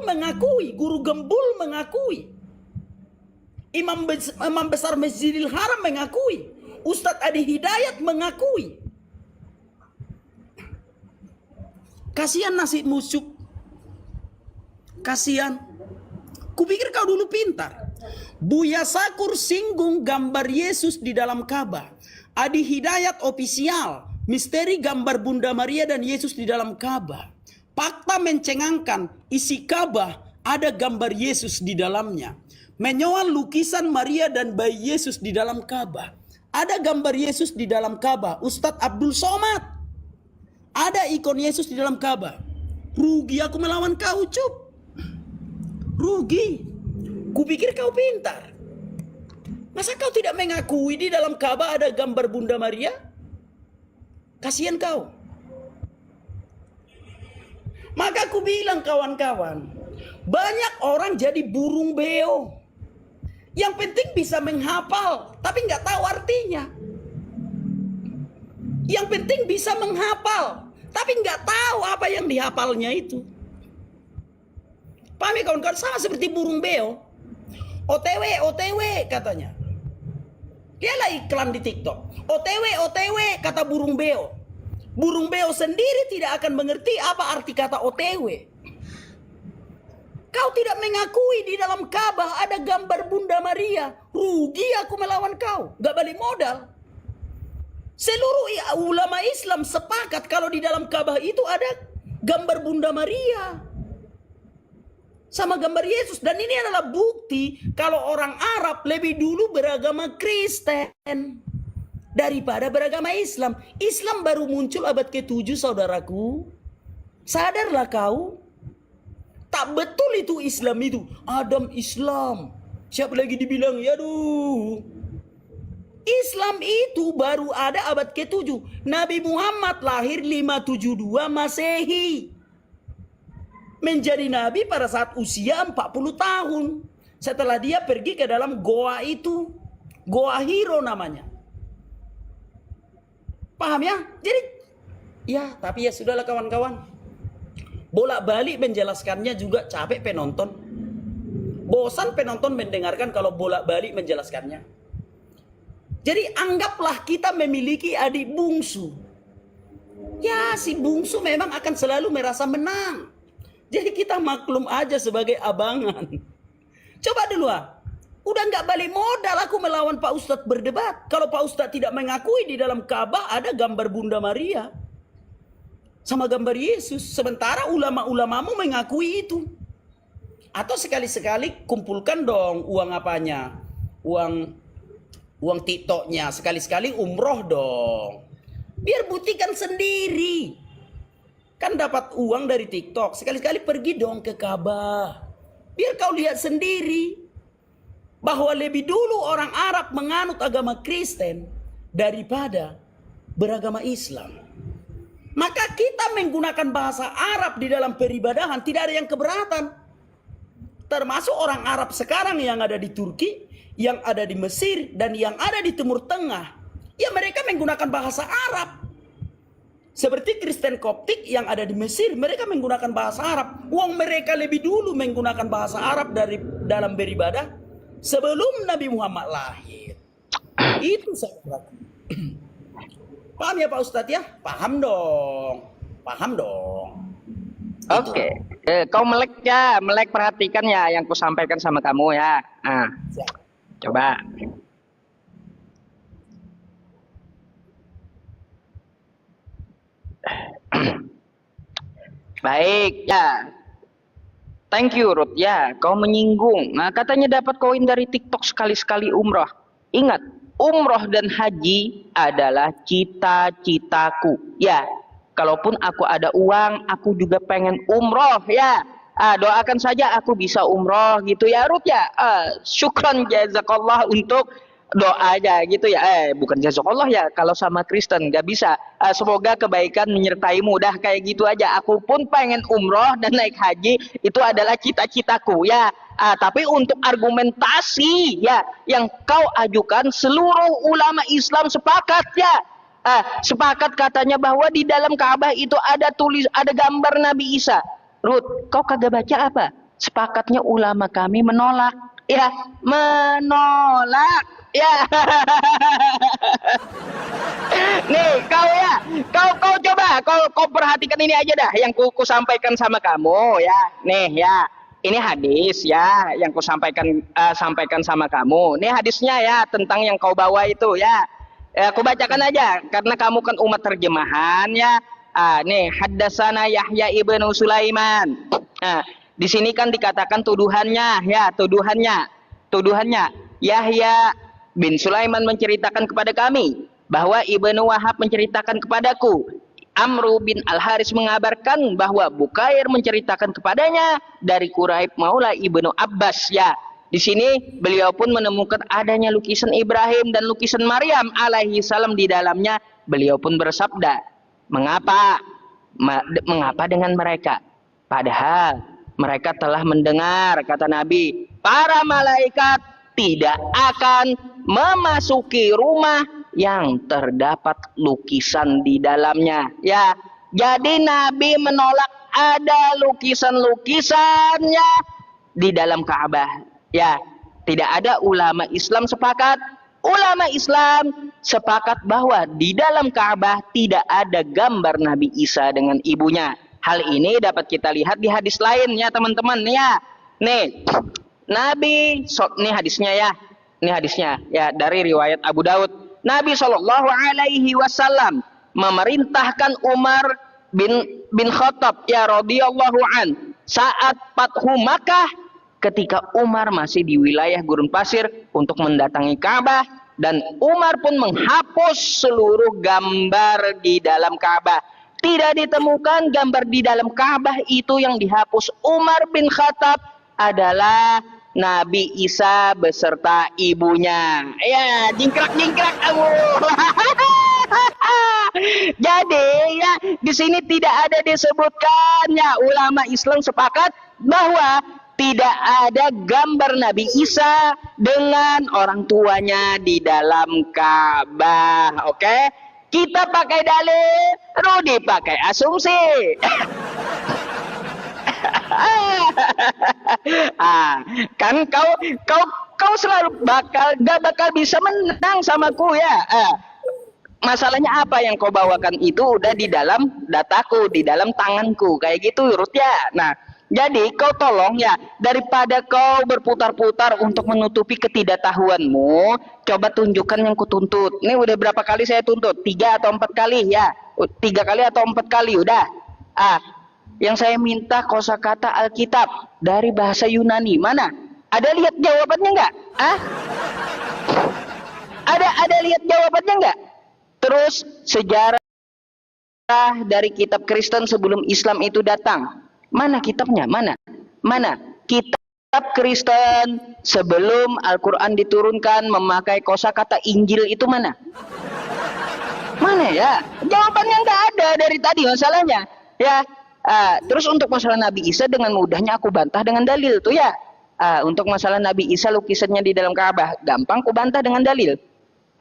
mengakui, guru gembul mengakui, imam besar Masjidil Haram mengakui, Ustadz Adi Hidayat mengakui. Kasihan nasi musyuk, kasihan. Kupikir kau dulu pintar. Buya Sakur singgung gambar Yesus di dalam Ka'bah. Adi Hidayat ofisial, misteri gambar Bunda Maria dan Yesus di dalam Ka'bah. Fakta mencengangkan, isi Ka'bah ada gambar Yesus di dalamnya. Menyoal lukisan Maria dan bayi Yesus di dalam Ka'bah. Ada gambar Yesus di dalam Ka'bah. Ustadz Abdul Somad. Ada ikon Yesus di dalam Ka'bah. Rugi aku melawan kau, Cup. Rugi. Kupikir kau pintar. Masa kau tidak mengakui di dalam Ka'bah ada gambar Bunda Maria? Kasihan kau. Maka aku bilang kawan-kawan, banyak orang jadi burung beo. Yang penting bisa menghafal, tapi nggak tahu artinya. Yang penting bisa menghafal, tapi nggak tahu apa yang dihafalnya itu. Paham ya kawan-kawan? Sama seperti burung beo. OTW, OTW katanya. Dia lah iklan di TikTok. OTW, OTW kata burung beo. Burung beo sendiri tidak akan mengerti apa arti kata OTW. Kau tidak mengakui di dalam Ka'bah ada gambar Bunda Maria. Rugi aku melawan kau. Gak balik modal. Seluruh ulama Islam sepakat kalau di dalam Ka'bah itu ada gambar Bunda Maria. Sama gambar Yesus. Dan ini adalah bukti kalau orang Arab lebih dulu beragama Kristen daripada beragama Islam. Islam baru muncul abad ke-7 saudaraku. Sadarlah kau. Tak betul itu Islam itu. Adam Islam. Siapa lagi dibilang, yaduh. Islam itu baru ada abad ke-7. Nabi Muhammad lahir 572 Masehi. Menjadi nabi pada saat usia 40 tahun. Setelah dia pergi ke dalam goa itu. Goa Hiro namanya. Paham ya? Jadi, ya tapi ya sudahlah kawan-kawan. Bolak-balik menjelaskannya juga capek penonton. Bosan penonton mendengarkan kalau bolak-balik menjelaskannya. Jadi anggaplah kita memiliki adik bungsu. Ya si bungsu memang akan selalu merasa menang. Jadi kita maklum aja sebagai abangan. Coba dulu udah nggak balik modal aku melawan Pak Ustadz berdebat. Kalau Pak Ustadz tidak mengakui di dalam Ka'bah ada gambar Bunda Maria sama gambar Yesus. Sementara ulama-ulamamu mengakui itu. Atau sekali-sekali kumpulkan dong uang apanya. Uang TikToknya. Sekali-sekali umroh dong. Biar buktikan sendiri. Kan dapat uang dari TikTok. Sekali-sekali pergi dong ke Ka'bah. Biar kau lihat sendiri. Bahwa lebih dulu orang Arab menganut agama Kristen daripada beragama Islam. Maka kita menggunakan bahasa Arab di dalam peribadahan. Tidak ada yang keberatan. Termasuk orang Arab sekarang yang ada di Turki. Yang ada di Mesir. Dan yang ada di Timur Tengah. Ya mereka menggunakan bahasa Arab. Seperti Kristen Koptik yang ada di Mesir, mereka menggunakan bahasa Arab. Uang mereka lebih dulu menggunakan bahasa Arab dari dalam beribadah sebelum Nabi Muhammad lahir. Itu saya paham ya Pak Ustadz ya? Paham dong. Paham dong. Oke. Kau melek ya, melek perhatikan ya yang ku sampaikan sama kamu ya. Nah, coba. Baik ya, thank you Ruth ya, kau menyinggung. Nah, katanya dapat koin dari TikTok sekali-sekali umroh. Ingat, umroh dan haji adalah cita-citaku. Ya, kalaupun aku ada uang, aku juga pengen umroh ya. Doakan saja aku bisa umroh gitu ya Ruth ya. Syukran jazakallah untuk doanya gitu ya. Bukan jazakallah ya, kalau sama Kristen nggak bisa. Semoga kebaikan menyertaimu. Dah kayak gitu aja. Aku pun pengen umroh dan naik haji, itu adalah cita-citaku ya. Tapi untuk argumentasi ya yang kau ajukan, seluruh ulama Islam sepakat ya. Sepakat katanya bahwa di dalam Ka'bah itu ada gambar Nabi Isa. Ruth, kau kagak baca apa? sepakatnya ulama kami menolak. Ya, menolak. Ya. Nih, kau coba, kau perhatikan ini aja dah yang ku sampaikan sama kamu ya. Nih ya, ini hadis ya yang ku sampaikan sama kamu. Nih hadisnya ya tentang yang kau bawa itu ya. Aku bacakan aja karena kamu kan umat terjemahan ya. Nih haddatsana Yahya ibnu Sulaiman. Di sini kan dikatakan tuduhannya ya, tuduhannya Yahya bin Sulaiman menceritakan kepada kami bahwa Ibnu Wahab menceritakan kepadaku, Amru bin Al-Haris mengabarkan bahwa Bukair menceritakan kepadanya dari Quraib Maula Ibnu Abbas ya. Di sini beliau pun menemukan adanya lukisan Ibrahim dan lukisan Maryam alaihi salam di dalamnya. Beliau pun bersabda, "Mengapa? Mengapa dengan mereka? Padahal mereka telah mendengar," kata Nabi, "para malaikat tidak akan memasuki rumah yang terdapat lukisan di dalamnya." Ya, jadi Nabi menolak ada lukisan-lukisannya di dalam Ka'bah. Ya, tidak ada ulama Islam sepakat. Ulama Islam sepakat bahwa di dalam Ka'bah tidak ada gambar Nabi Isa dengan ibunya. Hal ini dapat kita lihat di hadis lain ya teman-teman ya. Nih, ini hadisnya ya. Ini hadisnya ya dari riwayat Abu Daud. Nabi Shallallahu Alaihi Wasallam memerintahkan Umar bin Khattab ya radhiyallahu an saat Fathu Makkah ketika Umar masih di wilayah gurun pasir untuk mendatangi Ka'bah, dan Umar pun menghapus seluruh gambar di dalam Ka'bah. Tidak ditemukan gambar di dalam Ka'bah itu. Yang dihapus Umar bin Khattab adalah Nabi Isa beserta ibunya. Ya, jingkrak-jingkrak kamu. Jadi ya di sini tidak ada disebutkan ya, ulama Islam sepakat bahwa tidak ada gambar Nabi Isa dengan orang tuanya di dalam Ka'bah. Oke? Kita pakai dalil, Rudi pakai asumsi. Kan kau selalu gak bakal bisa menang samaku ya. Masalahnya apa yang kau bawakan itu udah di dalam dataku, di dalam tanganku, kayak gitu Rut ya. Nah, jadi kau tolong ya, daripada kau berputar-putar untuk menutupi ketidaktahuanmu, coba tunjukkan yang kutuntut. Ini udah berapa kali saya tuntut? 3 atau 4 kali ya? 3 kali atau 4 kali udah. Yang saya minta kosakata Alkitab dari bahasa Yunani mana? Ada lihat jawabannya nggak? Ada lihat jawabannya nggak? Terus sejarah dari kitab Kristen sebelum Islam itu datang. Mana kitabnya? Mana? Kitab Kristen sebelum Al-Quran diturunkan memakai kosakata Injil itu mana? Mana ya? Jawabannya nggak ada dari tadi masalahnya. Ya. Terus untuk masalah Nabi Isa dengan mudahnya aku bantah dengan dalil tuh ya. Untuk masalah Nabi Isa lukisannya di dalam Ka'bah, gampang aku bantah dengan dalil.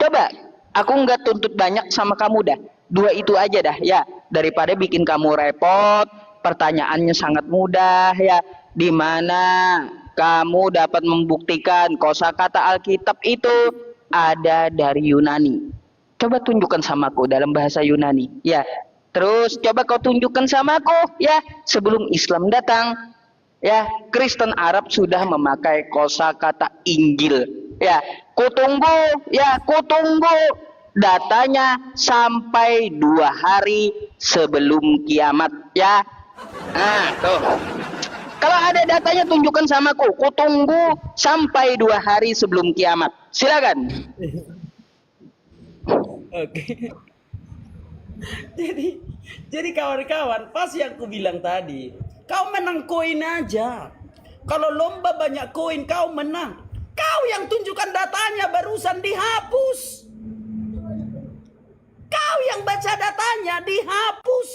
Coba, aku nggak tuntut banyak sama kamu dah. 2 itu aja dah ya. Daripada bikin kamu repot. Pertanyaannya sangat mudah ya. Di mana kamu dapat membuktikan kosakata Alkitab itu ada dari Yunani? Coba tunjukkan samaku dalam bahasa Yunani ya. Terus coba kau tunjukkan samaku ya, sebelum Islam datang ya, Kristen Arab sudah memakai kosakata Injil ya. Kutunggu datanya sampai 2 hari sebelum kiamat ya. Tuh. Kalau ada datanya tunjukkan samaku. Kutunggu sampai 2 hari sebelum kiamat. Silakan. Oke. Jadi kawan-kawan, pas yang aku bilang tadi, kau menang koin aja. Kalau lomba banyak koin kau menang. Kau yang tunjukkan datanya barusan dihapus. Kau yang baca datanya dihapus.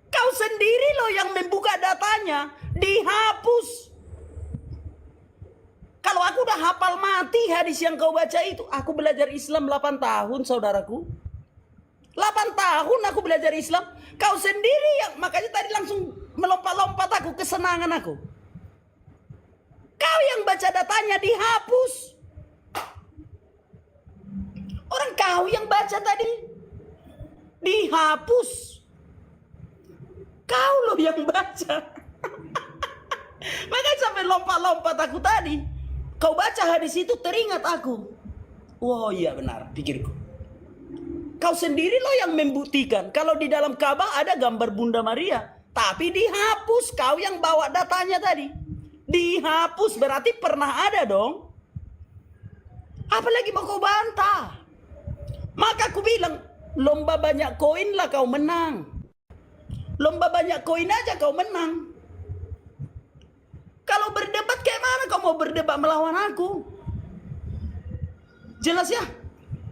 Kau sendiri loh yang membuka datanya dihapus. Kalau aku udah hafal mati hadis yang kau baca itu. Aku belajar Islam 8 tahun saudaraku. 8 tahun aku belajar Islam. Kau sendiri yang makanya tadi langsung melompat-lompat aku, kesenangan aku. Kau yang baca datanya dihapus. Orang kau yang baca tadi dihapus. Kau loh yang baca. Makanya sampai lompat-lompat aku tadi. Kau baca hadis itu teringat aku. Wow, iya benar pikirku. Kau sendiri loh yang membuktikan kalau di dalam Ka'bah ada gambar Bunda Maria, tapi dihapus. Kau yang bawa datanya tadi. Dihapus berarti pernah ada dong. Apalagi mau kau bantah? Maka aku bilang, lomba banyak koin lah kau menang. Lomba banyak koin aja kau menang. Kalau berdebat kayak mana kau mau berdebat melawan aku? Jelas ya?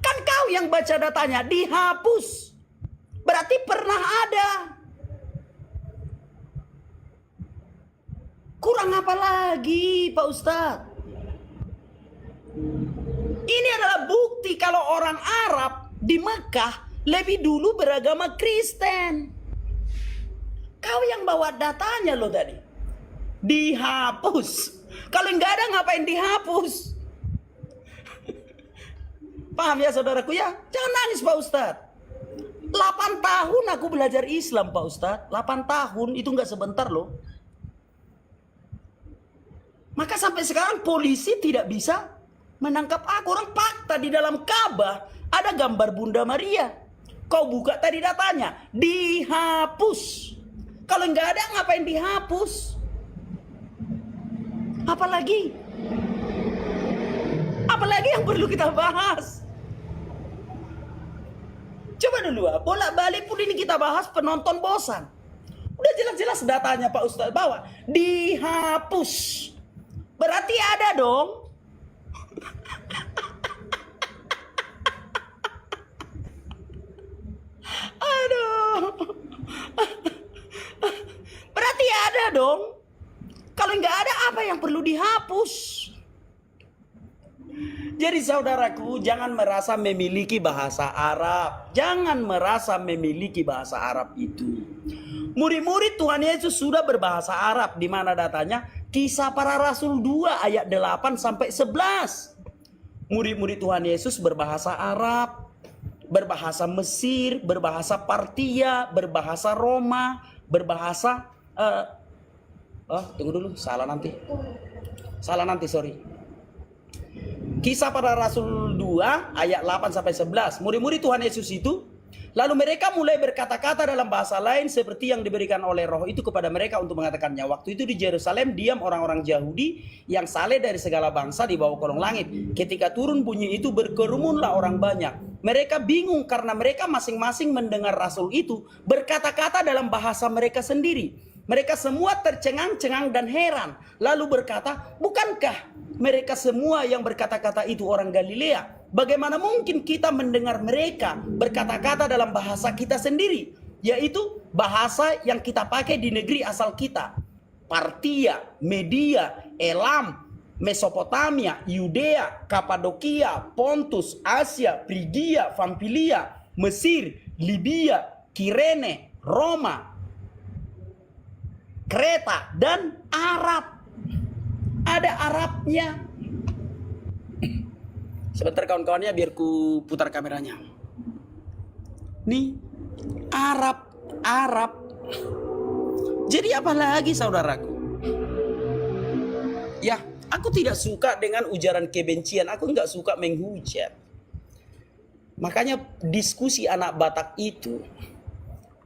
Kan kau yang baca datanya dihapus. Berarti pernah ada. Kurang apa lagi Pak Ustadz? Ini adalah bukti kalau orang Arab di Mekah lebih dulu beragama Kristen. Kau yang bawa datanya loh tadi. Dihapus. Kalau nggak ada ngapain dihapus? Paham ya saudaraku ya? Jangan nangis Pak Ustadz. 8 tahun aku belajar Islam Pak Ustadz. 8 tahun itu nggak sebentar loh. Maka sampai sekarang polisi tidak bisa menangkap aku. Orang fakta di dalam Ka'bah ada gambar Bunda Maria. Kau buka tadi datanya, dihapus. Kalau nggak ada ngapain dihapus? Apalagi? Apalagi yang perlu kita bahas? Coba dulu, bolak-balik pun ini kita bahas, penonton bosan. Udah jelas-jelas datanya Pak Ustadz bawa, dihapus. Berarti ada dong. Aduh. Berarti ada dong. Kalau nggak ada apa yang perlu dihapus? Jadi saudaraku, jangan merasa memiliki bahasa Arab. Jangan merasa memiliki bahasa Arab itu. Murid-murid Tuhan Yesus sudah berbahasa Arab. Di mana datanya? Kisah Para Rasul 2 ayat 8 sampai 11. Murid-murid Tuhan Yesus berbahasa Arab, berbahasa Mesir, berbahasa Partia, berbahasa Roma, berbahasa tunggu dulu, salah nanti, sorry. Kisah Para Rasul 2 ayat 8 sampai 11. Murid-murid Tuhan Yesus itu lalu mereka mulai berkata-kata dalam bahasa lain seperti yang diberikan oleh Roh itu kepada mereka untuk mengatakannya. Waktu itu di Yerusalem diam orang-orang Yahudi yang saleh dari segala bangsa di bawah kolong langit. Ketika turun bunyi itu berkerumunlah orang banyak. Mereka bingung karena mereka masing-masing mendengar Rasul itu berkata-kata dalam bahasa mereka sendiri. Mereka semua tercengang-cengang dan heran. Lalu berkata, bukankah mereka semua yang berkata-kata itu orang Galilea? Bagaimana mungkin kita mendengar mereka berkata-kata dalam bahasa kita sendiri? Yaitu bahasa yang kita pakai di negeri asal kita. Partia, Media, Elam, Mesopotamia, Yudea, Kapadokia, Pontus, Asia, Frigia, Pamfilia, Mesir, Libya, Kirene, Roma, Kreta, dan Arab. Ada Arabnya. Sebentar kawan-kawannya biar ku putar kameranya. Nih, Arab. Jadi apa lagi saudaraku? Ya, aku tidak suka dengan ujaran kebencian. Aku nggak suka menghujat. Makanya diskusi anak Batak itu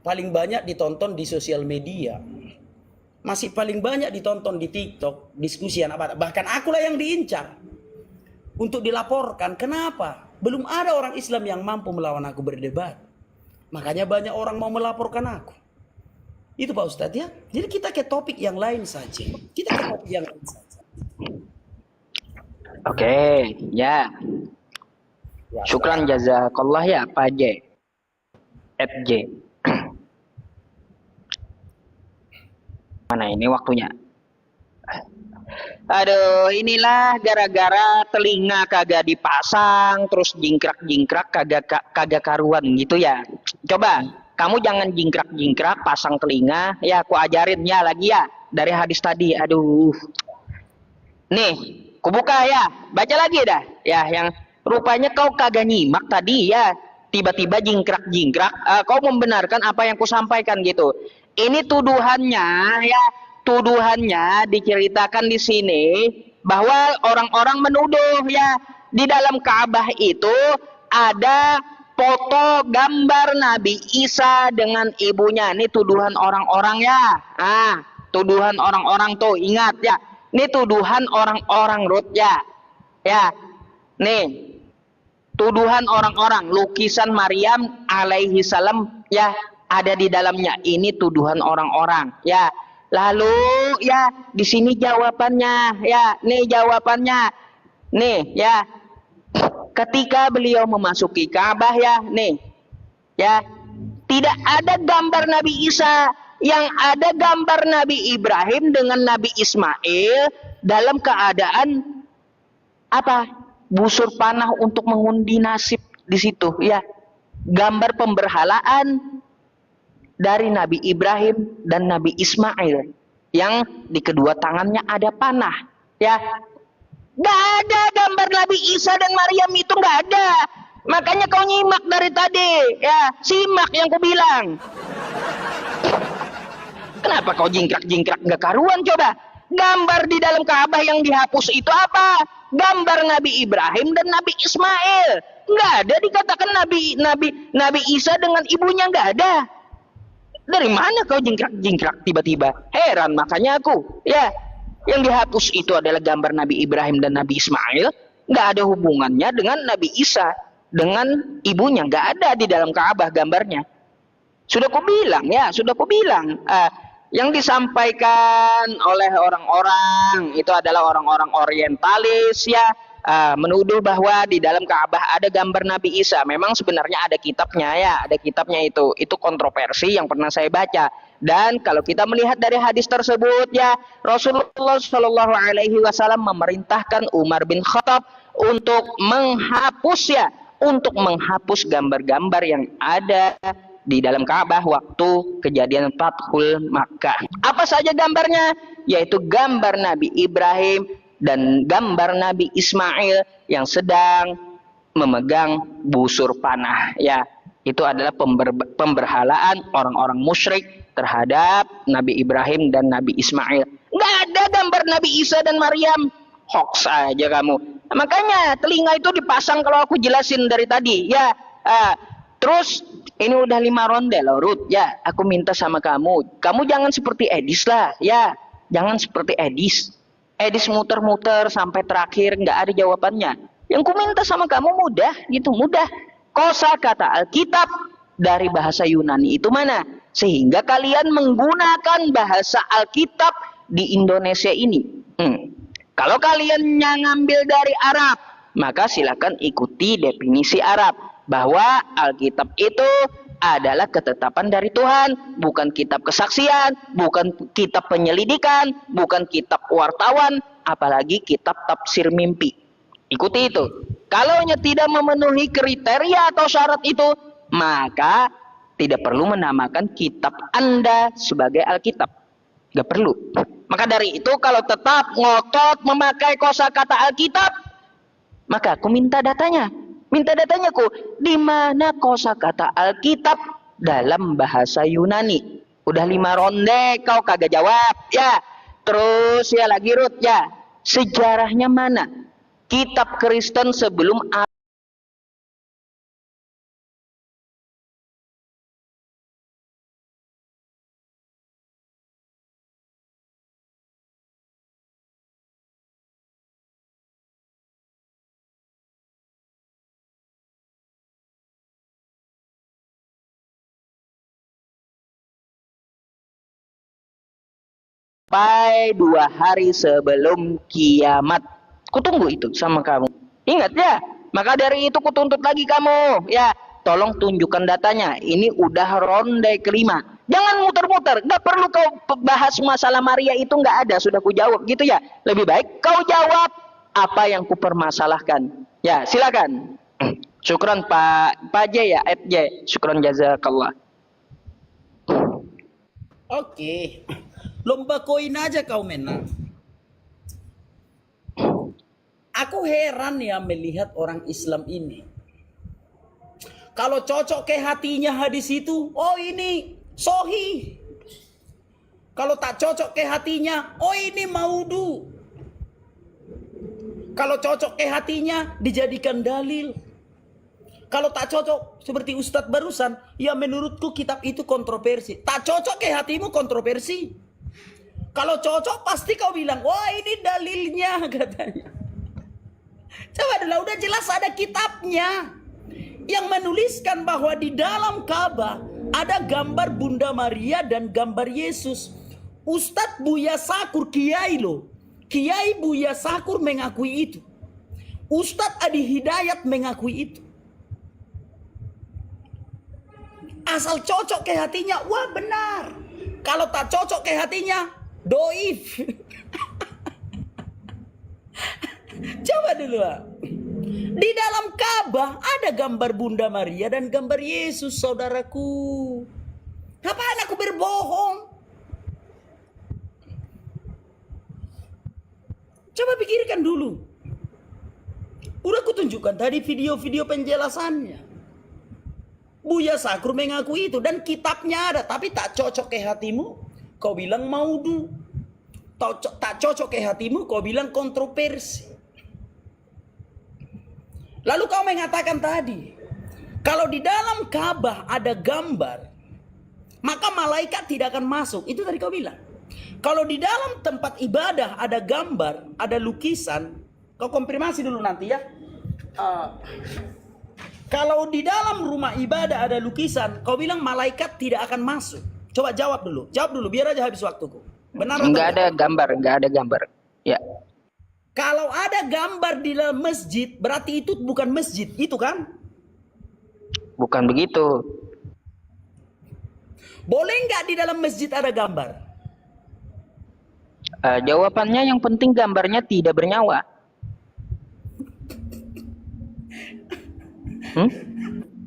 paling banyak ditonton di sosial media. Masih paling banyak ditonton di TikTok, diskusi anak Batak. Bahkan akulah yang diincar untuk dilaporkan. Kenapa? Belum ada orang Islam yang mampu melawan aku berdebat. Makanya banyak orang mau melaporkan aku. Itu Pak Ustadz ya. Jadi kita ke topik yang lain saja. Oke, ya. Syukran jazakallah ya Pak J. FJ. Mana ini waktunya? Aduh, inilah gara-gara telinga kagak dipasang, terus jingkrak-jingkrak kagak karuan gitu ya. Coba kamu jangan jingkrak-jingkrak, pasang telinga. Ya, aku ajarin ya lagi ya dari hadis tadi. Aduh, nih, kubuka ya, baca lagi dah. Ya, yang rupanya kau kagak nyimak tadi ya. Tiba-tiba jingkrak-jingkrak, kau membenarkan apa yang kusampaikan gitu. Ini tuduhannya ya, tuduhannya diceritakan di sini bahwa orang-orang menuduh ya di dalam Ka'bah itu ada foto gambar Nabi Isa dengan ibunya. Ini tuduhan orang-orang ya. Tuduhan orang-orang tuh ingat ya. Ini tuduhan orang-orang Ruth ya. Ya. Nih, tuduhan orang-orang lukisan Maryam alaihi salam ya ada di dalamnya. Ini tuduhan orang-orang ya. Lalu ya di sini jawabannya ya. Nih jawabannya. Nih ya. Ketika beliau memasuki Ka'bah ya, nih. Ya. Tidak ada gambar Nabi Isa, yang ada gambar Nabi Ibrahim dengan Nabi Ismail dalam keadaan apa? Busur panah untuk mengundi nasib di situ ya. Gambar pemberhalaan dari Nabi Ibrahim dan Nabi Ismail yang di kedua tangannya ada panah ya. Gak ada gambar Nabi Isa dan Maryam, itu gak ada. Makanya kau nyimak dari tadi ya, simak yang ku bilang. Kenapa kau jingkrak-jingkrak gak karuan coba? Gambar di dalam Ka'bah yang dihapus itu apa? Gambar Nabi Ibrahim dan Nabi Ismail. Nggak ada dikatakan Nabi Isa dengan ibunya, nggak ada. Dari mana kau jingkrak-jingkrak tiba-tiba? Heran makanya aku. Ya, yang dihapus itu adalah gambar Nabi Ibrahim dan Nabi Ismail. Nggak ada hubungannya dengan Nabi Isa dengan ibunya. Nggak ada di dalam Ka'bah gambarnya. Sudah ku bilang ya, sudah ku bilang. Yang disampaikan oleh orang-orang itu adalah orang-orang orientalis ya, menuduh bahwa di dalam Ka'bah ada gambar Nabi Isa. Memang sebenarnya ada kitabnya ya, ada kitabnya itu kontroversi yang pernah saya baca. Dan kalau kita melihat dari hadis tersebut ya, Rasulullah Shallallahu Alaihi Wasallam memerintahkan Umar bin Khattab untuk menghapus gambar-gambar yang ada di dalam Ka'bah waktu kejadian Fathul Makkah. Apa saja gambarnya? Yaitu gambar Nabi Ibrahim dan gambar Nabi Ismail yang sedang memegang busur panah. Ya, itu adalah pemberhalaan orang-orang musyrik terhadap Nabi Ibrahim dan Nabi Ismail. Nggak ada gambar Nabi Isa dan Maryam. Hoax aja kamu. Makanya telinga itu dipasang kalau aku jelasin dari tadi. Ya, terus ini udah 5 ronde loh Ruth. Ya, aku minta sama kamu. Kamu jangan seperti Edis lah. Ya, jangan seperti Edis. Edis muter-muter sampai terakhir nggak ada jawabannya. Yang ku minta sama kamu mudah gitu, mudah. Kosakata Alkitab dari bahasa Yunani itu mana? Sehingga kalian menggunakan bahasa Alkitab di Indonesia ini. Kalau kalian ngambil dari Arab, maka silakan ikuti definisi Arab. Bahwa Alkitab itu adalah ketetapan dari Tuhan, bukan kitab kesaksian, bukan kitab penyelidikan, bukan kitab wartawan, apalagi kitab tafsir mimpi. Ikuti itu. Kalau tidak memenuhi kriteria atau syarat itu, maka tidak perlu menamakan kitab Anda sebagai Alkitab. Gak perlu. Maka dari itu kalau tetap ngotot memakai kosakata Alkitab, maka aku minta datanya. Minta datanya ku, di mana kosakata Alkitab dalam bahasa Yunani? Udah 5 ronde kau kagak jawab ya. Terus ya lagi Ruth ya. Sejarahnya mana? Kitab Kristen sebelum sampai 2 hari sebelum kiamat. Kutunggu itu sama kamu. Ingat ya. Maka dari itu kutuntut lagi kamu. Ya, tolong tunjukkan datanya. Ini udah ronde kelima. Jangan muter-muter. Nggak perlu kau bahas masalah Maria itu, nggak ada. Sudah ku jawab gitu ya. Lebih baik kau jawab apa yang ku permasalahkan. Ya, silakan. Syukron Pak J ya, J. Syukron jazakallah. Oke. Lomba koin aja kau menang. Aku heran ya melihat orang Islam ini. Kalau cocok ke hatinya hadis itu, oh ini sohi. Kalau tak cocok ke hatinya, oh ini maudu. Kalau cocok ke hatinya, dijadikan dalil. Kalau tak cocok, seperti Ustadz barusan, ya menurutku kitab itu kontroversi. Tak cocok ke hatimu, kontroversi. Kalau cocok, pasti kau bilang, wah ini dalilnya, katanya. Coba dulu, udah jelas ada kitabnya. Yang menuliskan bahwa di dalam Ka'bah ada gambar Bunda Maria dan gambar Yesus. Ustadz Buya Sakur, kiai loh. Kiai Buya Sakur mengakui itu. Ustadz Adi Hidayat mengakui itu. Asal cocok ke hatinya, wah benar. Kalau tak cocok ke hatinya, doif. Coba dulu. Di dalam Ka'bah ada gambar Bunda Maria dan gambar Yesus, saudaraku. Ngapain aku berbohong? Coba pikirkan dulu. Udah aku tunjukkan tadi video-video penjelasannya. Buya Sakur mengakui itu dan kitabnya ada, tapi tak cocok ke hatimu, kau bilang maudu. Tak cocok ke hatimu, kau bilang kontroversi. Lalu kau mengatakan tadi, kalau di dalam Ka'bah ada gambar, maka malaikat tidak akan masuk. Itu tadi kau bilang. Kalau di dalam tempat ibadah ada gambar, ada lukisan, kau konfirmasi dulu nanti ya. Kalau di dalam rumah ibadah ada lukisan, kau bilang malaikat tidak akan masuk. Coba jawab dulu. Jawab dulu, biar aja habis waktuku. Benar atau Nggak ada gambar, nggak ada gambar. Ya. Kalau ada gambar di dalam masjid, berarti itu bukan masjid, itu kan? Bukan begitu. Boleh nggak di dalam masjid ada gambar? Jawabannya yang penting gambarnya tidak bernyawa.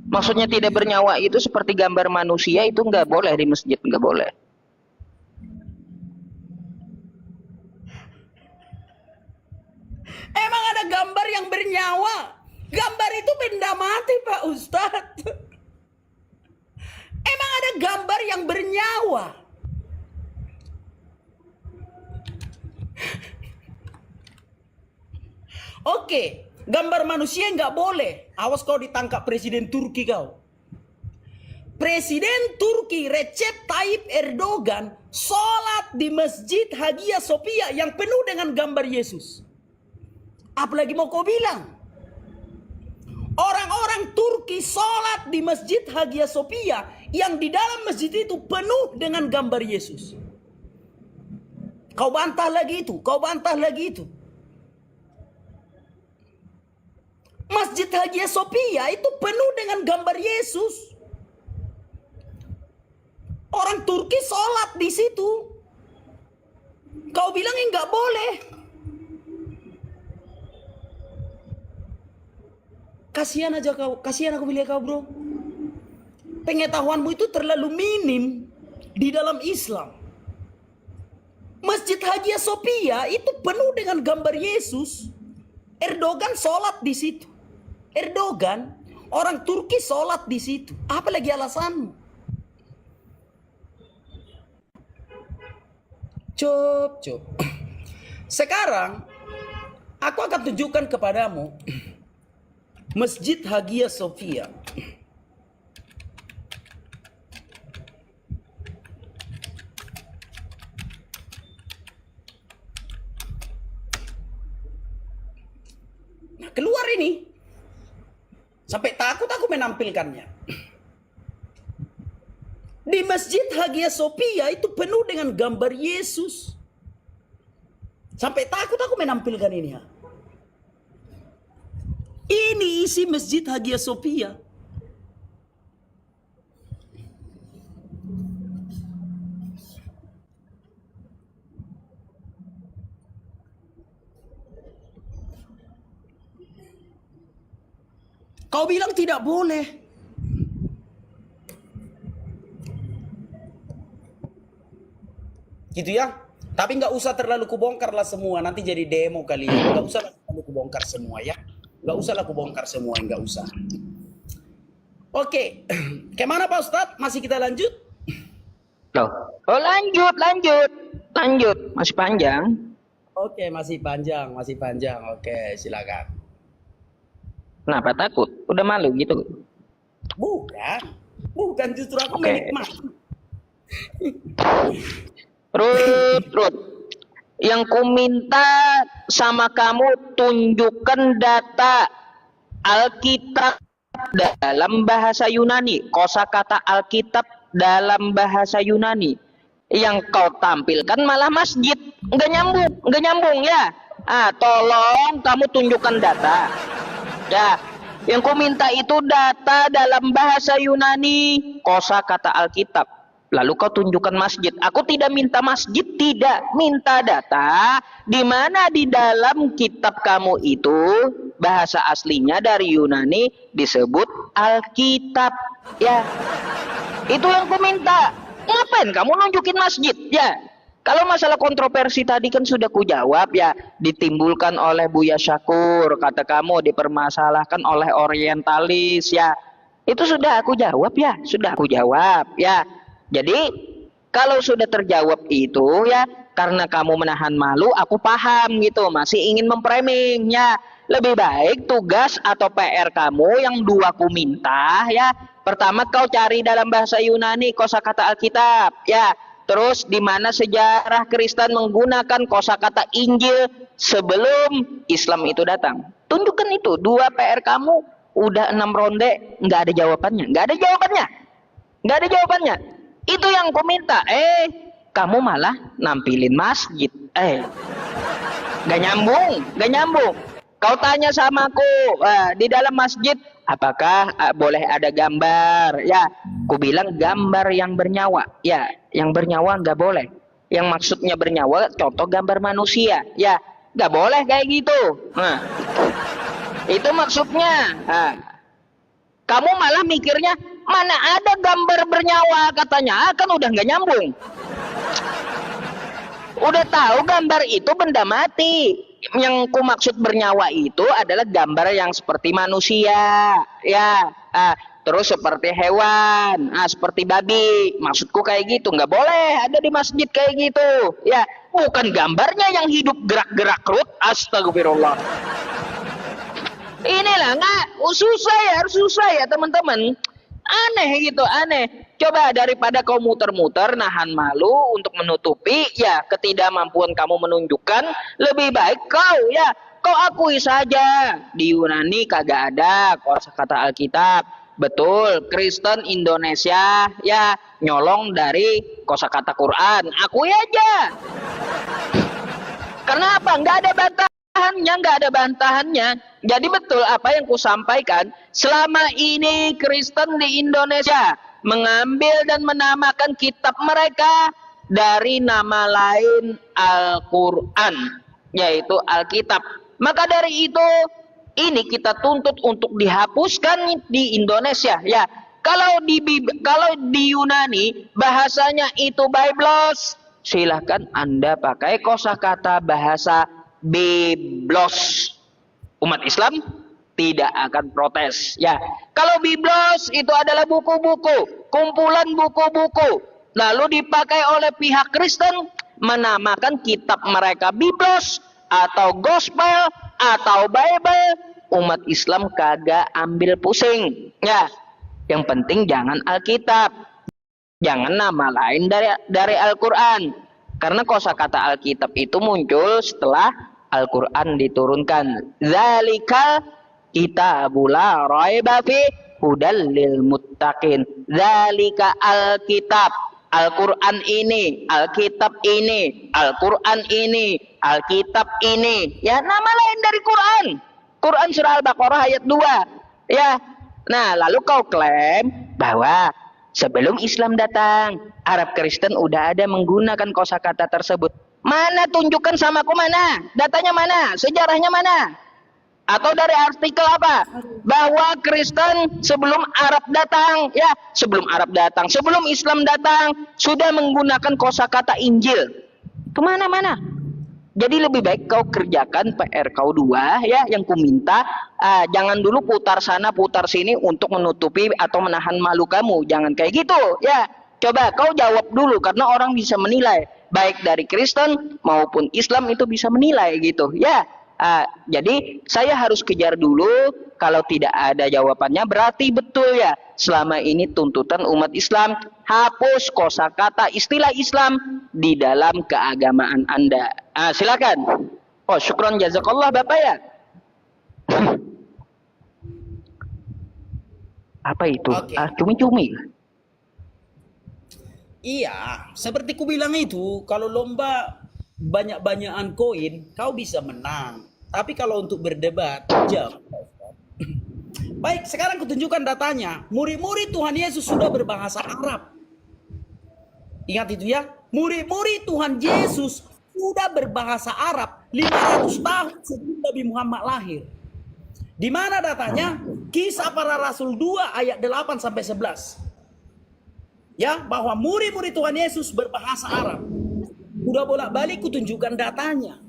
Maksudnya tidak bernyawa itu seperti gambar manusia, itu nggak boleh di masjid, nggak boleh. Emang ada gambar yang bernyawa? Gambar itu benda mati, Pak Ustadz. Emang ada gambar yang bernyawa? Oke, gambar manusia nggak boleh. Awas kau ditangkap Presiden Turki kau. Presiden Turki Recep Tayyip Erdogan sholat di Masjid Hagia Sophia yang penuh dengan gambar Yesus. Apalagi mau kau bilang? Orang-orang Turki sholat di Masjid Hagia Sophia yang di dalam masjid itu penuh dengan gambar Yesus. Kau bantah lagi itu, kau bantah lagi itu. Masjid Hagia Sophia itu penuh dengan gambar Yesus. Orang Turki sholat di situ. Kau bilang nggak boleh. Kasihan aja kau, kasihan aku melihat kau bro. Pengetahuanmu itu terlalu minim di dalam Islam. Masjid Hagia Sophia itu penuh dengan gambar Yesus. Erdogan sholat di situ. Erdogan, orang Turki sholat di situ. Apa lagi alasanmu? Cop. Sekarang aku akan tunjukkan kepadamu Masjid Hagia Sophia. Nah, keluar ini. Sampai takut aku menampilkannya. Di Masjid Hagia Sophia itu penuh dengan gambar Yesus. Sampai takut aku menampilkan ini ya. Ini isi Masjid Hagia Sophia. Kau bilang tidak boleh. Gitu ya. Tapi nggak usah terlalu kubongkar lah semua. Nanti jadi demo kalian. Nggak usah terlalu kubongkar semua ya. Nggak usah lah kubongkar semua. Nggak usah. Oke. Kemana Pak Ustadz? Masih kita lanjut? Loh. Oh lanjut. Masih panjang. Oke, masih panjang. Oke, silakan. Kenapa takut? Udah malu gitu? Bukan justru aku menikmati. Ruth, yang ku minta sama kamu tunjukkan data Alkitab dalam bahasa Yunani, kosakata Alkitab dalam bahasa Yunani. Yang kau tampilkan malah masjid, nggak nyambung ya. Tolong kamu tunjukkan data. Ya, yang ku minta itu data dalam bahasa Yunani, kosakata Alkitab. Lalu kau tunjukkan masjid. Aku tidak minta masjid, tidak. Minta data di mana di dalam kitab kamu itu bahasa aslinya dari Yunani disebut Alkitab. Ya, itu yang ku minta. Ngapain kamu nunjukin masjid? Ya, kalau masalah kontroversi tadi kan sudah ku jawab ya. Ditimbulkan oleh Buya Syakur. Kata kamu dipermasalahkan oleh orientalis ya. Itu sudah aku jawab ya. Jadi kalau sudah terjawab itu ya, karena kamu menahan malu, aku paham gitu, masih ingin memframing ya. Lebih baik tugas atau PR kamu yang dua ku minta ya. Pertama kau cari dalam bahasa Yunani kosakata Alkitab ya. Terus di mana sejarah Kristen menggunakan kosakata Injil sebelum Islam itu datang. Tunjukkan itu, dua PR kamu udah 6 ronde nggak ada jawabannya. Itu yang ku minta. Kamu malah nampilin masjid. Gak nyambung. Kau tanya sama aku, di dalam masjid apakah boleh ada gambar? Ya, ku bilang gambar yang bernyawa. Ya, yang bernyawa nggak boleh. Yang maksudnya bernyawa, contoh gambar manusia. Ya, nggak boleh kayak gitu. Nah, itu maksudnya. Kamu malah mikirnya mana ada gambar bernyawa katanya, kan udah nggak nyambung. Udah tahu gambar itu benda mati. Yang ku maksud bernyawa itu adalah gambar yang seperti manusia, ya. Terus seperti hewan, seperti babi. Maksudku kayak gitu, nggak boleh ada di masjid kayak gitu, ya. Bukan gambarnya yang hidup gerak-gerak Ruth. Astagfirullah. Inilah harus susah ya teman-teman. Aneh. Coba daripada kau muter-muter nahan malu untuk menutupi ya ketidakmampuan kamu menunjukkan, lebih baik kau akui saja di Yunani kagak ada kosakata Alkitab. Betul, Kristen Indonesia ya nyolong dari kosakata Quran. Akui aja. Kenapa? Nggak ada bantahannya. Jadi betul apa yang kusampaikan. Selama ini Kristen di Indonesia mengambil dan menamakan kitab mereka dari nama lain Al-Quran, yaitu Alkitab. Maka dari itu, ini kita tuntut untuk dihapuskan di Indonesia. Ya, kalau di Yunani bahasanya itu Biblos, silahkan Anda pakai kosakata bahasa Biblos. Umat Islam tidak akan protes. Ya, kalau Biblos itu adalah buku-buku, kumpulan buku-buku, lalu dipakai oleh pihak Kristen menamakan kitab mereka Biblos atau Gospel atau Bible, umat Islam kagak ambil pusing. Ya, yang penting jangan Alkitab, jangan nama lain dari Al-Quran. Karena kosakata Alkitab itu muncul setelah Al-Quran diturunkan. Zalikal kitabul la raiba fi hudal lil muttaqin. Zalika Alkitab. Al-Quran ini, Alkitab ini, Al-Quran ini, Alkitab ini. Ya, nama lain dari Quran. Quran surah Al-Baqarah ayat 2. Ya. Nah, lalu kau klaim bahwa sebelum Islam datang, Arab Kristen udah ada menggunakan kosakata tersebut. Mana tunjukkan sama aku, mana? Datanya mana? Sejarahnya mana? Atau dari artikel apa? Bahwa Kristen sebelum Arab datang, ya, sebelum Islam datang, sudah menggunakan kosakata Injil. Kemana-mana. Jadi lebih baik kau kerjakan PR kau dua, ya, yang ku minta. Jangan dulu putar sana putar sini untuk menutupi atau menahan malu kamu. Jangan kayak gitu, ya. Coba kau jawab dulu, karena orang bisa menilai, baik dari Kristen maupun Islam itu bisa menilai gitu, ya. Jadi saya harus kejar dulu. Kalau tidak ada jawabannya berarti betul, ya, selama ini tuntutan umat Islam hapus kosakata istilah Islam di dalam keagamaan Anda. Silakan. Oh, syukron jazakallah Bapak, ya. Apa itu? Oke. Cumi-cumi. Iya, seperti ku bilang itu, kalau lomba banyak-banyakan koin, kau bisa menang. Tapi kalau untuk berdebat, jauh. Baik, sekarang kutunjukkan datanya. Murid-murid Tuhan Yesus sudah berbahasa Arab. Ingat itu, ya. Murid-murid Tuhan Yesus sudah berbahasa Arab 500 tahun sebelum Nabi Muhammad lahir. Di mana datanya? Kisah Para Rasul 2 ayat 8 sampai 11. Ya, bahwa murid-murid Tuhan Yesus berbahasa Arab. Udah bolak-balik kutunjukkan datanya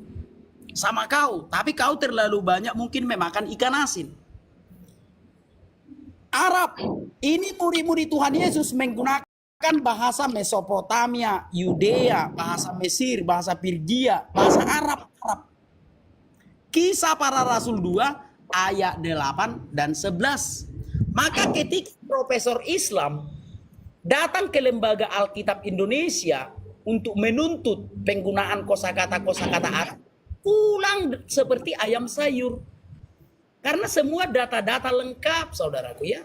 sama kau, tapi kau terlalu banyak mungkin memakan ikan asin. Arab, ini murid-murid Tuhan Yesus menggunakan bahasa Mesopotamia, Yudea, bahasa Mesir, bahasa Pirgia, bahasa Arab. Kisah Para Rasul 2 ayat 8 dan 11. Maka ketika Profesor Islam datang ke Lembaga Alkitab Indonesia untuk menuntut penggunaan kosakata-kosakata Arab, pulang seperti ayam sayur. Karena semua data-data lengkap, saudaraku, ya.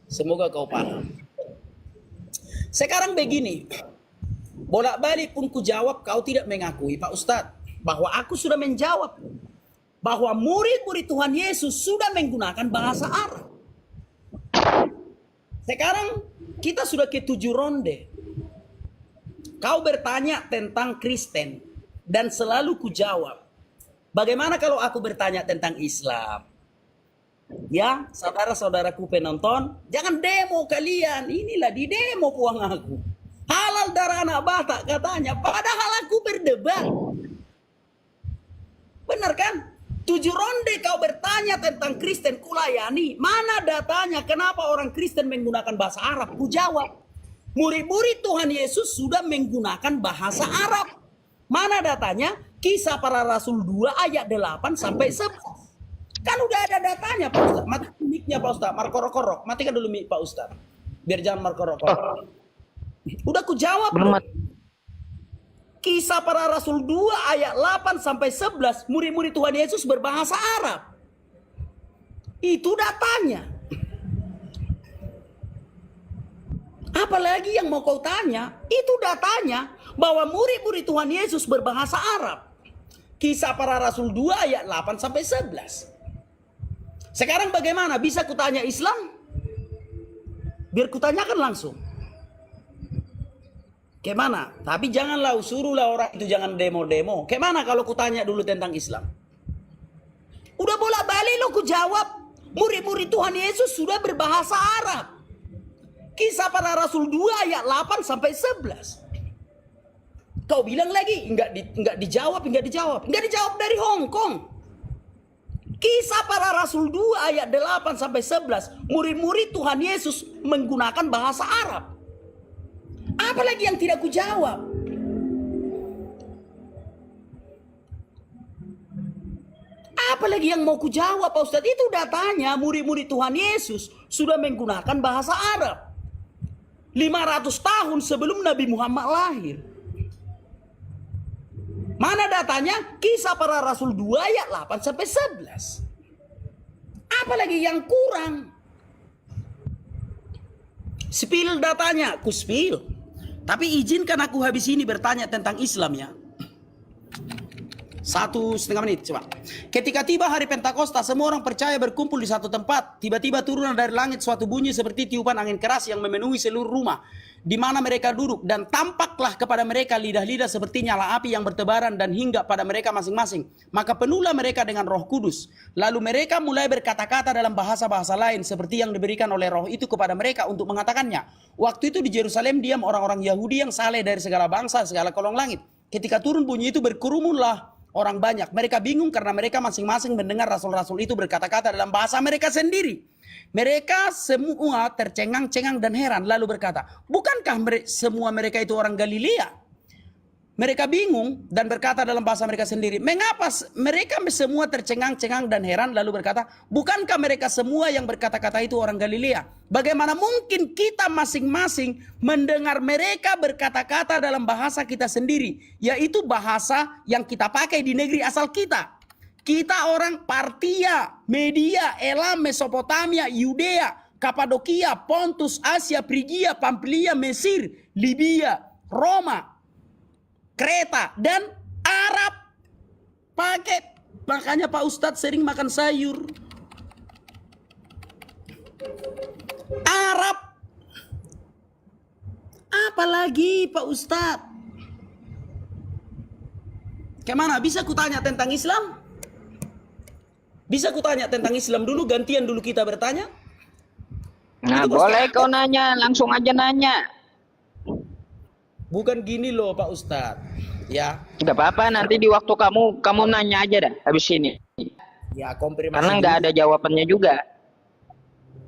Semoga kau paham. Sekarang begini, bolak-balik pun ku jawab, kau tidak mengakui, Pak Ustadz, bahwa aku sudah menjawab bahwa murid-murid Tuhan Yesus sudah menggunakan bahasa Arab. Sekarang kita sudah ke 7 ronde. Kau bertanya tentang Kristen dan selalu ku jawab. Bagaimana kalau aku bertanya tentang Islam? Ya, saudara-saudaraku penonton, jangan demo kalian. Inilah di demo puang aku. Halal darah anak Batak katanya, padahal aku berdebat. Benar kan? 7 ronde kau bertanya tentang Kristen, kulayani. Mana datanya? Kenapa orang Kristen menggunakan bahasa Arab? Ku jawab. Murid-murid Tuhan Yesus sudah menggunakan bahasa Arab. Mana datanya? Kisah Para Rasul 2 ayat 8 sampai 11. Kan udah ada datanya, Pak Ustaz. Matikan mic-nya, Pak Ustaz. Markorok-korok. Matikan dulu mic, Pak Ustaz. Biar jangan markorok-korok. Udah ku jawab. Belum. Kisah Para Rasul 2 ayat 8 sampai 11. Murid-murid Tuhan Yesus berbahasa Arab. Itu datanya. Apalagi yang mau kau tanya? Itu datanya bahwa murid-murid Tuhan Yesus berbahasa Arab. Kisah Para Rasul 2 ayat 8 sampai 11. Sekarang bagaimana? Bisa kutanya Islam? Biar kutanyakan langsung. Gimana? Tapi janganlah suruhlah orang itu jangan demo-demo. Gimana kalau kutanya dulu tentang Islam? Udah bolak-balik lo ku jawab. Murid-murid Tuhan Yesus sudah berbahasa Arab. Kisah Para Rasul 2 ayat 8 sampai 11. Kau bilang lagi enggak dijawab dari Hong Kong. Kisah Para Rasul 2 ayat 8 sampai 11, murid-murid Tuhan Yesus menggunakan bahasa Arab. Apalagi yang tidak kujawab? Apalagi yang mau kujawab, Pak Ustadz? Itu datanya murid-murid Tuhan Yesus sudah menggunakan bahasa Arab 500 tahun sebelum Nabi Muhammad lahir. Mana datanya? Kisah Para Rasul 2 ayat 8 sampai 11. Apalagi yang kurang? Spill datanya, aku spill. Tapi izinkan aku habis ini bertanya tentang Islam, ya. 1,5 menit coba. Ketika tiba hari Pentakosta, semua orang percaya berkumpul di satu tempat. Tiba-tiba turun dari langit suatu bunyi seperti tiupan angin keras yang memenuhi seluruh rumah di mana mereka duduk, dan tampaklah kepada mereka lidah-lidah seperti nyala api yang bertebaran dan hinggap pada mereka masing-masing. Maka penuhlah mereka dengan Roh Kudus. Lalu mereka mulai berkata-kata dalam bahasa-bahasa lain seperti yang diberikan oleh Roh itu kepada mereka untuk mengatakannya. Waktu itu di Yerusalem diam orang-orang Yahudi yang saleh dari segala bangsa, segala kolong langit. Ketika turun bunyi itu, berkerumunlah orang banyak. Mereka bingung karena mereka masing-masing mendengar rasul-rasul itu berkata-kata dalam bahasa mereka sendiri. Mereka semua tercengang-cengang dan heran, lalu berkata, bukankah semua mereka itu orang Galilea? Mereka bingung dan berkata dalam bahasa mereka sendiri. Mengapa mereka semua tercengang-cengang dan heran, lalu berkata, bukankah mereka semua yang berkata-kata itu orang Galilea? Bagaimana mungkin kita masing-masing mendengar mereka berkata-kata dalam bahasa kita sendiri, yaitu bahasa yang kita pakai di negeri asal kita? Kita orang Partia, Media, Elam, Mesopotamia, Yudea, Kapadokia, Pontus, Asia, Frigia, Pamfilia, Mesir, Libya, Roma, Kreta, dan Arab. Pakai, makanya Pak Ustadz sering makan sayur. Arab. Apalagi Pak Ustadz? Kemana? Bisa kutanya tentang Islam? Bisa kutanya tentang Islam dulu, gantian dulu kita bertanya? Nah, boleh kau nanya, langsung aja nanya. Bukan gini loh Pak Ustadz, ya. Gak apa-apa, nanti di waktu kamu nanya aja dah habis ini. Ya, konfirmasi. Karena nggak ada jawabannya juga.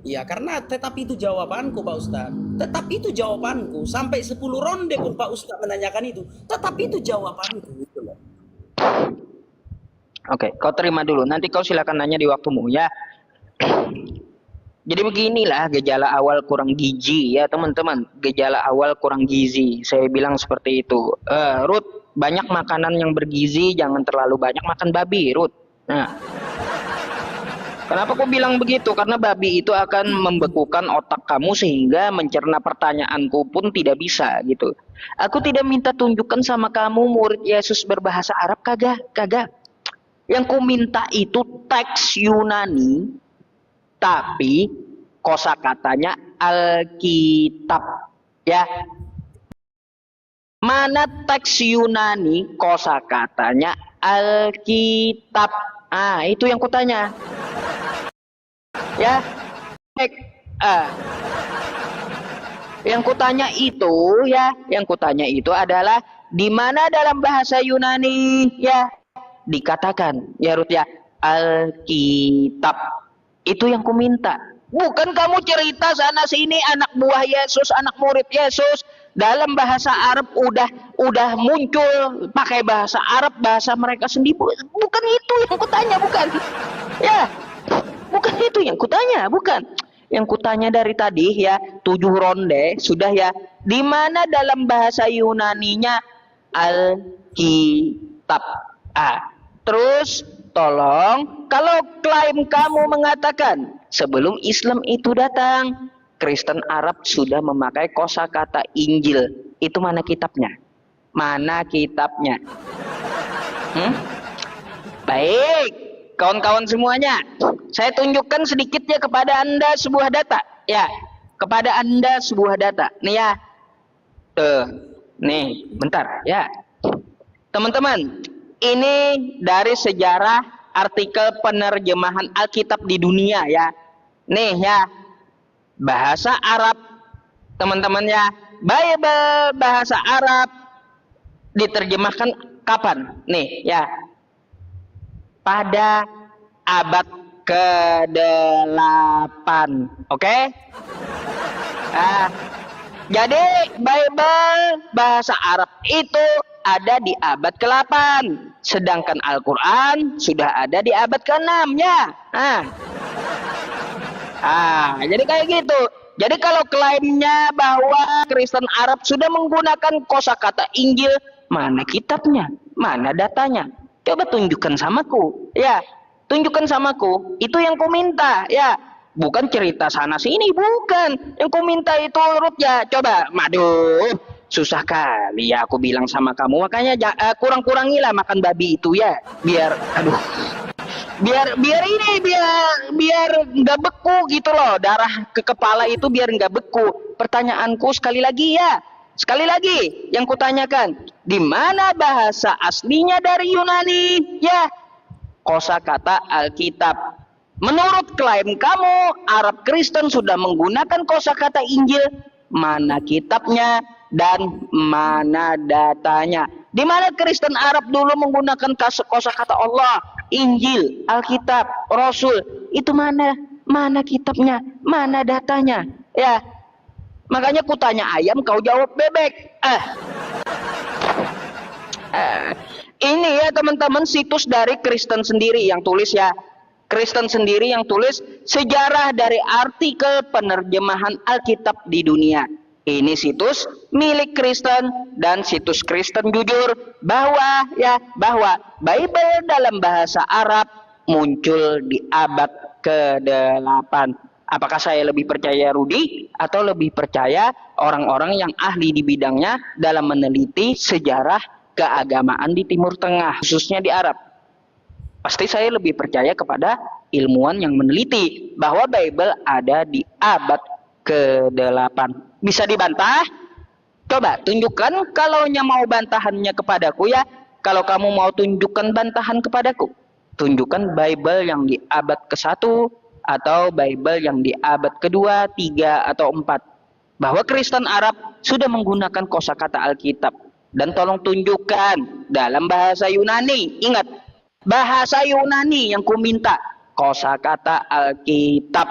Ya, karena tetap itu jawabanku Pak Ustadz. Tetap itu jawabanku. Sampai 10 ronde pun Pak Ustadz menanyakan itu. Tetap itu jawabanku gitu loh. Oke, kau terima dulu. Nanti kau silakan nanya di waktumu ya. Jadi beginilah gejala awal kurang gizi ya teman-teman. Gejala awal kurang gizi. Saya bilang seperti itu. Ruth, banyak makanan yang bergizi, jangan terlalu banyak makan babi, Ruth. Nah, kenapa aku bilang begitu? Karena babi itu akan membekukan otak kamu sehingga mencerna pertanyaanku pun tidak bisa gitu. Aku tidak minta tunjukkan sama kamu murid Yesus berbahasa Arab, kagak. Yang ku minta itu teks Yunani, tapi kosakatanya Alkitab, ya. Mana teks Yunani, kosakatanya Alkitab. Itu yang kutanya. Ya. Yang kutanya itu adalah di mana dalam bahasa Yunani, ya. Dikatakan ya Ruth ya, Alkitab. Itu yang ku minta. Bukan kamu cerita sana sini anak buah Yesus, anak murid Yesus dalam bahasa Arab udah muncul pakai bahasa Arab, bahasa mereka sendiri. Bukan itu yang kutanya, bukan. Ya. Bukan itu yang kutanya, bukan. Yang kutanya dari tadi ya, 7 ronde sudah ya. Di mana dalam bahasa Yunaninya Alkitab? Terus tolong, kalau klaim kamu mengatakan sebelum Islam itu datang, Kristen Arab sudah memakai kosakata Injil, itu mana kitabnya? Mana kitabnya? Baik, kawan-kawan semuanya, saya tunjukkan sedikitnya kepada Anda sebuah data, ya. Kepada Anda sebuah data, nih ya. Nih, bentar, ya. Teman-teman, ini dari sejarah artikel penerjemahan Alkitab di dunia ya. Nih ya, bahasa Arab teman-teman ya. Bible bahasa Arab diterjemahkan kapan? Nih ya, pada abad ke-8. Oke? Jadi Bible bahasa Arab itu ada di abad ke-8, sedangkan Al-Quran sudah ada di abad ke-6 ya. Jadi kayak gitu. Jadi kalau klaimnya bahwa Kristen Arab sudah menggunakan kosakata Injil, mana kitabnya? Mana datanya? Coba tunjukkan samaku. Ya, tunjukkan samaku. Itu yang ku minta, ya. Bukan cerita sana sini, bukan. Yang ku minta itu Ruth ya. Coba, Susah kali ya aku bilang sama kamu. Makanya kurang-kurangilah makan babi itu ya. Biar, aduh, biar ini biar nggak beku gitu loh. Darah ke kepala itu biar nggak beku. Pertanyaanku sekali lagi ya. Sekali lagi yang kutanyakan, di mana bahasa aslinya dari Yunani? Ya, kosakata Alkitab. Menurut klaim kamu, Arab Kristen sudah menggunakan kosakata Injil. Mana kitabnya dan mana datanya? Di mana Kristen Arab dulu menggunakan kosakata Allah, Injil, Alkitab, Rasul? Itu mana? Mana kitabnya? Mana datanya? Ya, makanya kutanya ayam, kau jawab bebek. Ini ya teman-teman, situs dari Kristen sendiri yang tulis ya. Kristen sendiri yang tulis sejarah dari artikel penerjemahan Alkitab di dunia. Ini situs milik Kristen dan situs Kristen jujur bahwa Bible dalam bahasa Arab muncul di abad ke-8. Apakah saya lebih percaya Rudi atau lebih percaya orang-orang yang ahli di bidangnya dalam meneliti sejarah keagamaan di Timur Tengah, khususnya di Arab? Pasti saya lebih percaya kepada ilmuwan yang meneliti bahwa Bible ada di abad ke-8. Bisa dibantah? Coba tunjukkan kalau mau bantahannya kepadaku ya. Kalau kamu mau tunjukkan bantahan kepadaku, tunjukkan Bible yang di abad ke-1 atau Bible yang di abad ke-2, 3, atau 4. Bahwa Kristen Arab sudah menggunakan kosakata Alkitab. Dan tolong tunjukkan dalam bahasa Yunani. Ingat, bahasa Yunani yang kuminta, kosakata Alkitab.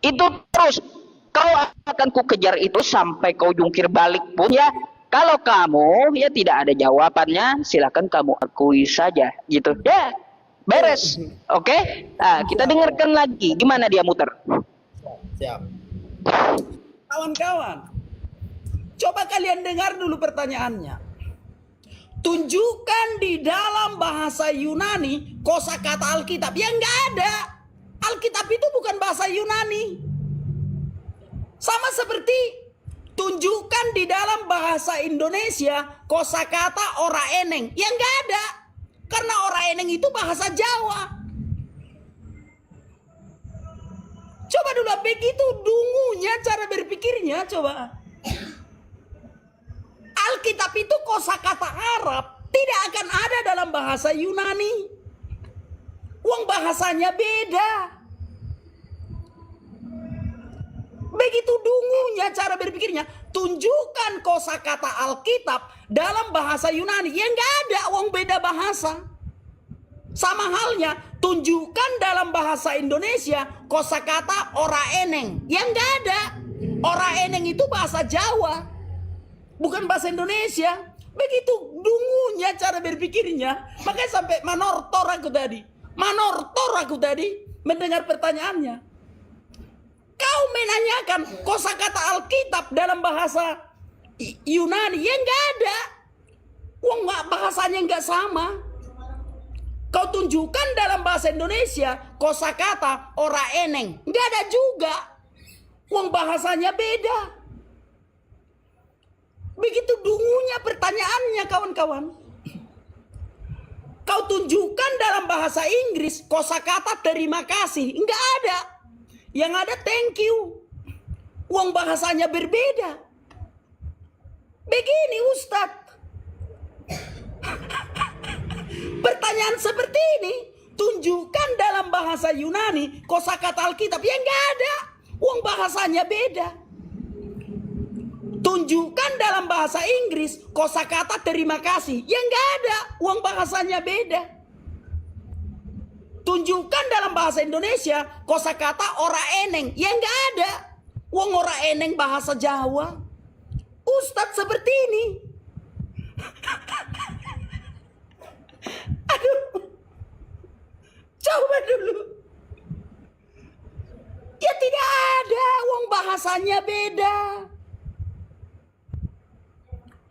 Itu terus kau akan kukejar itu sampai kau jungkir balik pun ya. Kalau kamu ya tidak ada jawabannya, silakan kamu akui saja gitu ya. Beres. Oke? Nah, kita dengarkan lagi gimana dia muter. Siap. Kawan-kawan, coba kalian dengar dulu pertanyaannya. Tunjukkan di dalam bahasa Yunani kosakata Alkitab. Ya nggak ada. Alkitab itu bukan bahasa Yunani. Sama seperti tunjukkan di dalam bahasa Indonesia kosakata ora eneng. Ya nggak ada. Karena ora eneng itu bahasa Jawa. Coba dulu begitu dungunya cara berpikirnya coba. Alkitab itu kosakata Arab, tidak akan ada dalam bahasa Yunani. Wong bahasanya beda. Begitu dungunya cara berpikirnya. Tunjukkan kosakata Alkitab dalam bahasa Yunani. Ya nggak ada, wong beda bahasa. Sama halnya, tunjukkan dalam bahasa Indonesia kosakata ora eneng. Ya nggak ada. Ora eneng itu bahasa Jawa, bukan bahasa Indonesia. Begitu dungunya cara berpikirnya. Makanya sampai manortor aku tadi mendengar pertanyaannya. Kau menanyakan kosakata Alkitab dalam bahasa Yunani. Ya nggak ada. Wong bahasanya nggak sama. Kau tunjukkan dalam bahasa Indonesia kosakata ora eneng. Nggak ada juga. Wong bahasanya beda. Begitu dungunya pertanyaannya kawan-kawan. Kau tunjukkan dalam bahasa Inggris kosakata terima kasih. Enggak ada. Yang ada thank you. Wong bahasanya berbeda. Begini Ustadz. Pertanyaan seperti ini. Tunjukkan dalam bahasa Yunani kosakata Alkitab. Ya enggak ada. Wong bahasanya beda. Tunjukkan dalam bahasa Inggris kosakata terima kasih. Ya enggak ada. Wong bahasanya beda. Tunjukkan dalam bahasa Indonesia kosakata ora eneng. Ya enggak ada. Wong ora eneng bahasa Jawa. Ustadz seperti ini. Aduh. Coba dulu. Ya tidak ada. Wong bahasanya beda.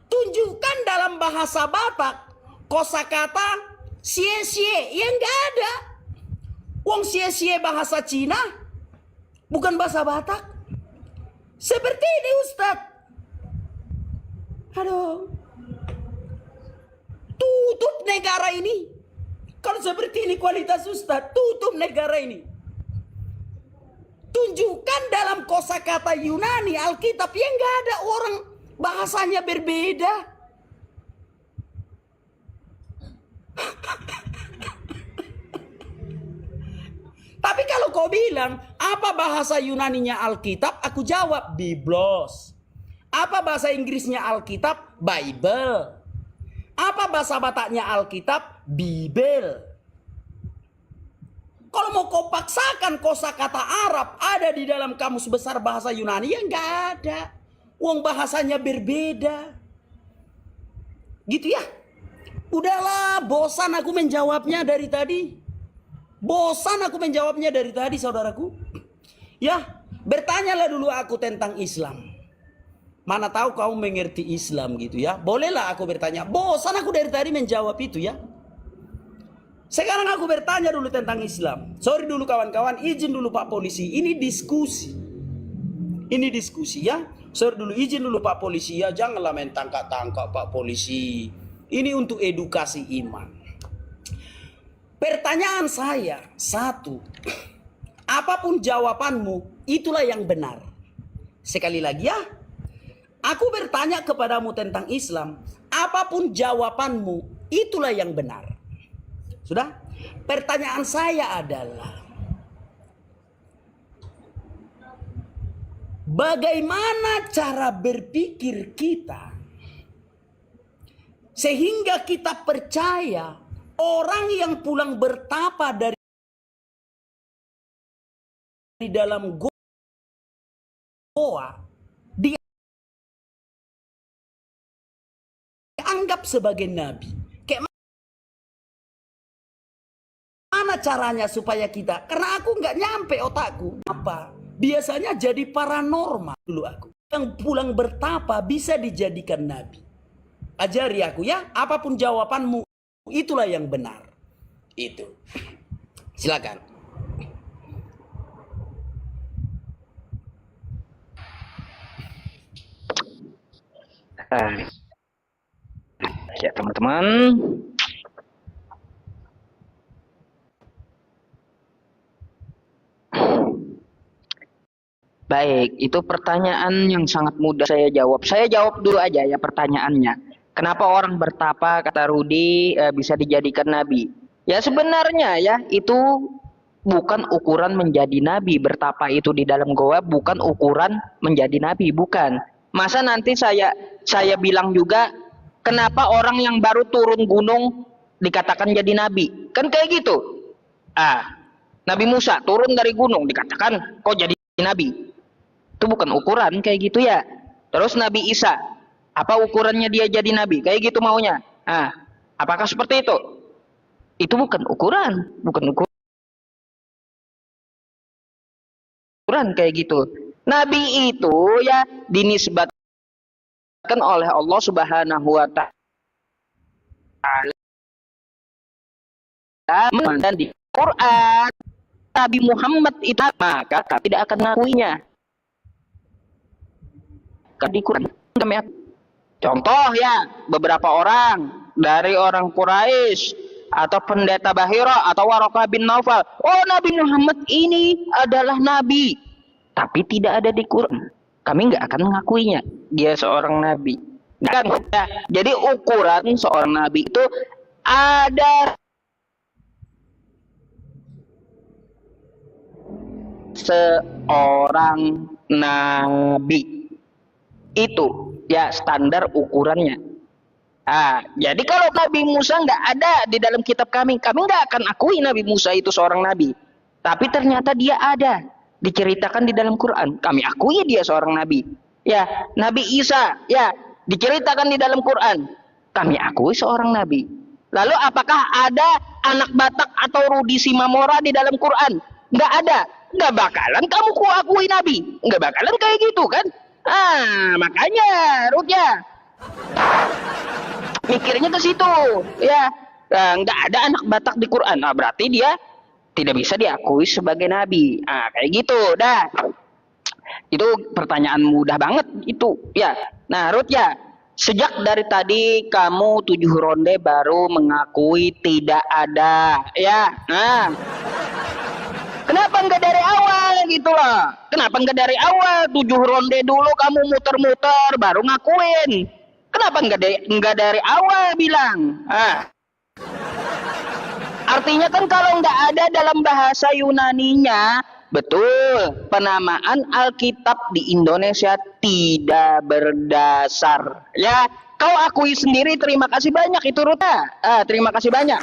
Tunjukkan dalam bahasa Batak kosakata sie-sie. Ya enggak ada. Wong sie-sie bahasa Cina, bukan bahasa Batak. Seperti ini Ustadz. Aduh. Tutup negara ini. Kalau seperti ini kualitas Ustaz, tutup negara ini. Tunjukkan dalam kosakata Yunani Alkitab yang nggak ada orang bahasanya berbeda. Tapi kalau kau bilang, apa bahasa Yunaninya Alkitab? Aku jawab, Biblos. Apa bahasa Inggrisnya Alkitab? Bible. Apa bahasa Bataknya Alkitab? Bibel. Kalau mau kau paksakan kosakata Arab ada di dalam kamus besar bahasa Yunani, ya nggak ada. Wong bahasanya berbeda. Gitu ya. Udahlah, bosan aku menjawabnya dari tadi. Bosan aku menjawabnya dari tadi, saudaraku. Ya, bertanyalah dulu aku tentang Islam. Mana tahu kamu mengerti Islam gitu ya. Bolehlah aku bertanya. Bosan aku dari tadi menjawab itu ya. Sekarang aku bertanya dulu tentang Islam. Sorry dulu kawan-kawan, izin dulu Pak Polisi. Ini diskusi. Ini diskusi ya. Sorry dulu, izin dulu Pak Polisi ya. Janganlah main tangkap-tangkap Pak Polisi. Ini untuk edukasi iman. Pertanyaan saya, satu. Apapun jawabanmu, itulah yang benar. Sekali lagi ya. Aku bertanya kepadamu tentang Islam. Apapun jawabanmu, itulah yang benar. Sudah? Pertanyaan saya adalah, bagaimana cara berpikir kita sehingga kita percaya orang yang pulang bertapa dari dalam goa dianggap sebagai nabi. Kayak mana caranya supaya kita? Karena aku nggak nyampe otakku. Apa? Biasanya jadi paranormal dulu aku. Yang pulang bertapa bisa dijadikan nabi. Ajari aku ya, apapun jawabanmu, itulah yang benar. Itu. Silakan. Ya teman-teman. Baik, itu pertanyaan yang sangat mudah saya jawab. Saya jawab dulu aja ya pertanyaannya. Kenapa orang bertapa, kata Rudi, bisa dijadikan nabi? Ya sebenarnya ya, itu bukan ukuran menjadi nabi. Bertapa itu di dalam goa bukan ukuran menjadi nabi, bukan. Masa nanti saya bilang juga, kenapa orang yang baru turun gunung dikatakan jadi nabi? Kan kayak gitu. Nabi Musa turun dari gunung dikatakan kok jadi nabi? Itu bukan ukuran kayak gitu ya. Terus Nabi Isa, apa ukurannya dia jadi nabi? Kayak gitu maunya. Apakah seperti itu? Itu bukan ukuran, ukuran kayak gitu. Nabi itu ya dinisbatkan oleh Allah Subhanahu wa taala dan di Quran Nabi Muhammad itu, maka tidak akan mengakuinya. Di Quran contoh ya, beberapa orang dari orang Quraisy atau pendeta Bahira atau Waraqah bin Naufal, oh Nabi Muhammad ini adalah nabi, tapi tidak ada di Quran, kami nggak akan mengakuinya dia seorang nabi. Kan ya, jadi ukuran seorang nabi itu ada seorang nabi. Itu ya standar ukurannya. Jadi kalau Nabi Musa nggak ada di dalam kitab kami nggak akan akui Nabi Musa itu seorang nabi. Tapi ternyata dia ada, diceritakan di dalam Quran, kami akui dia seorang nabi. Ya, Nabi Isa ya diceritakan di dalam Quran, kami akui seorang nabi. Lalu apakah ada anak Batak atau Rudi Simamora di dalam Quran? Nggak ada. Nggak bakalan kamu akui nabi. Nggak bakalan kayak gitu kan? Makanya Rutya mikirnya ke situ ya. Nggak ada anak Batak di Quran, berarti dia tidak bisa diakui sebagai nabi. Kayak gitu dah. Itu pertanyaan mudah banget itu ya. Nah Rut ya, Sejak dari tadi kamu 7 ronde baru mengakui tidak ada, ya. Nah, kenapa nggak dari awal gitu loh? Kenapa nggak dari awal 7 ronde dulu kamu muter-muter baru ngakuin? Kenapa nggak dari awal bilang? Artinya kan kalau nggak ada dalam bahasa Yunaninya, betul, penamaan Alkitab di Indonesia tidak berdasar. Ya, kau akui sendiri, terima kasih banyak itu Ruta. Terima kasih banyak.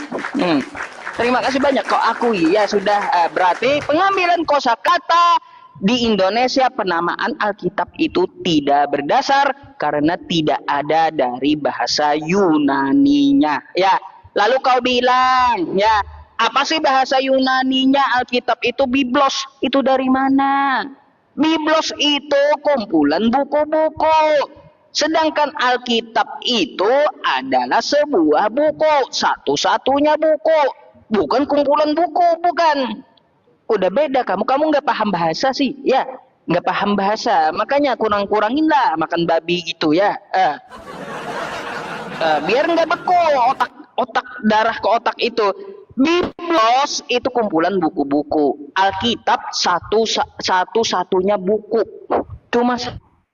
Terima kasih banyak kau akui. Ya sudah, berarti pengambilan kosakata di Indonesia penamaan Alkitab itu tidak berdasar karena tidak ada dari bahasa Yunaninya. Ya, lalu kau bilang, ya, apa sih bahasa Yunaninya Alkitab itu? Biblos. Itu dari mana? Biblos itu kumpulan buku-buku. Sedangkan Alkitab itu adalah sebuah buku, satu-satunya buku, bukan kumpulan buku, bukan. Udah beda kamu nggak paham bahasa sih, ya, nggak paham bahasa, makanya kurang-kurangin lah makan babi gitu ya. Biar nggak beku otak darah ke otak itu. Biblos itu kumpulan buku-buku. Alkitab satu-satunya buku. Cuma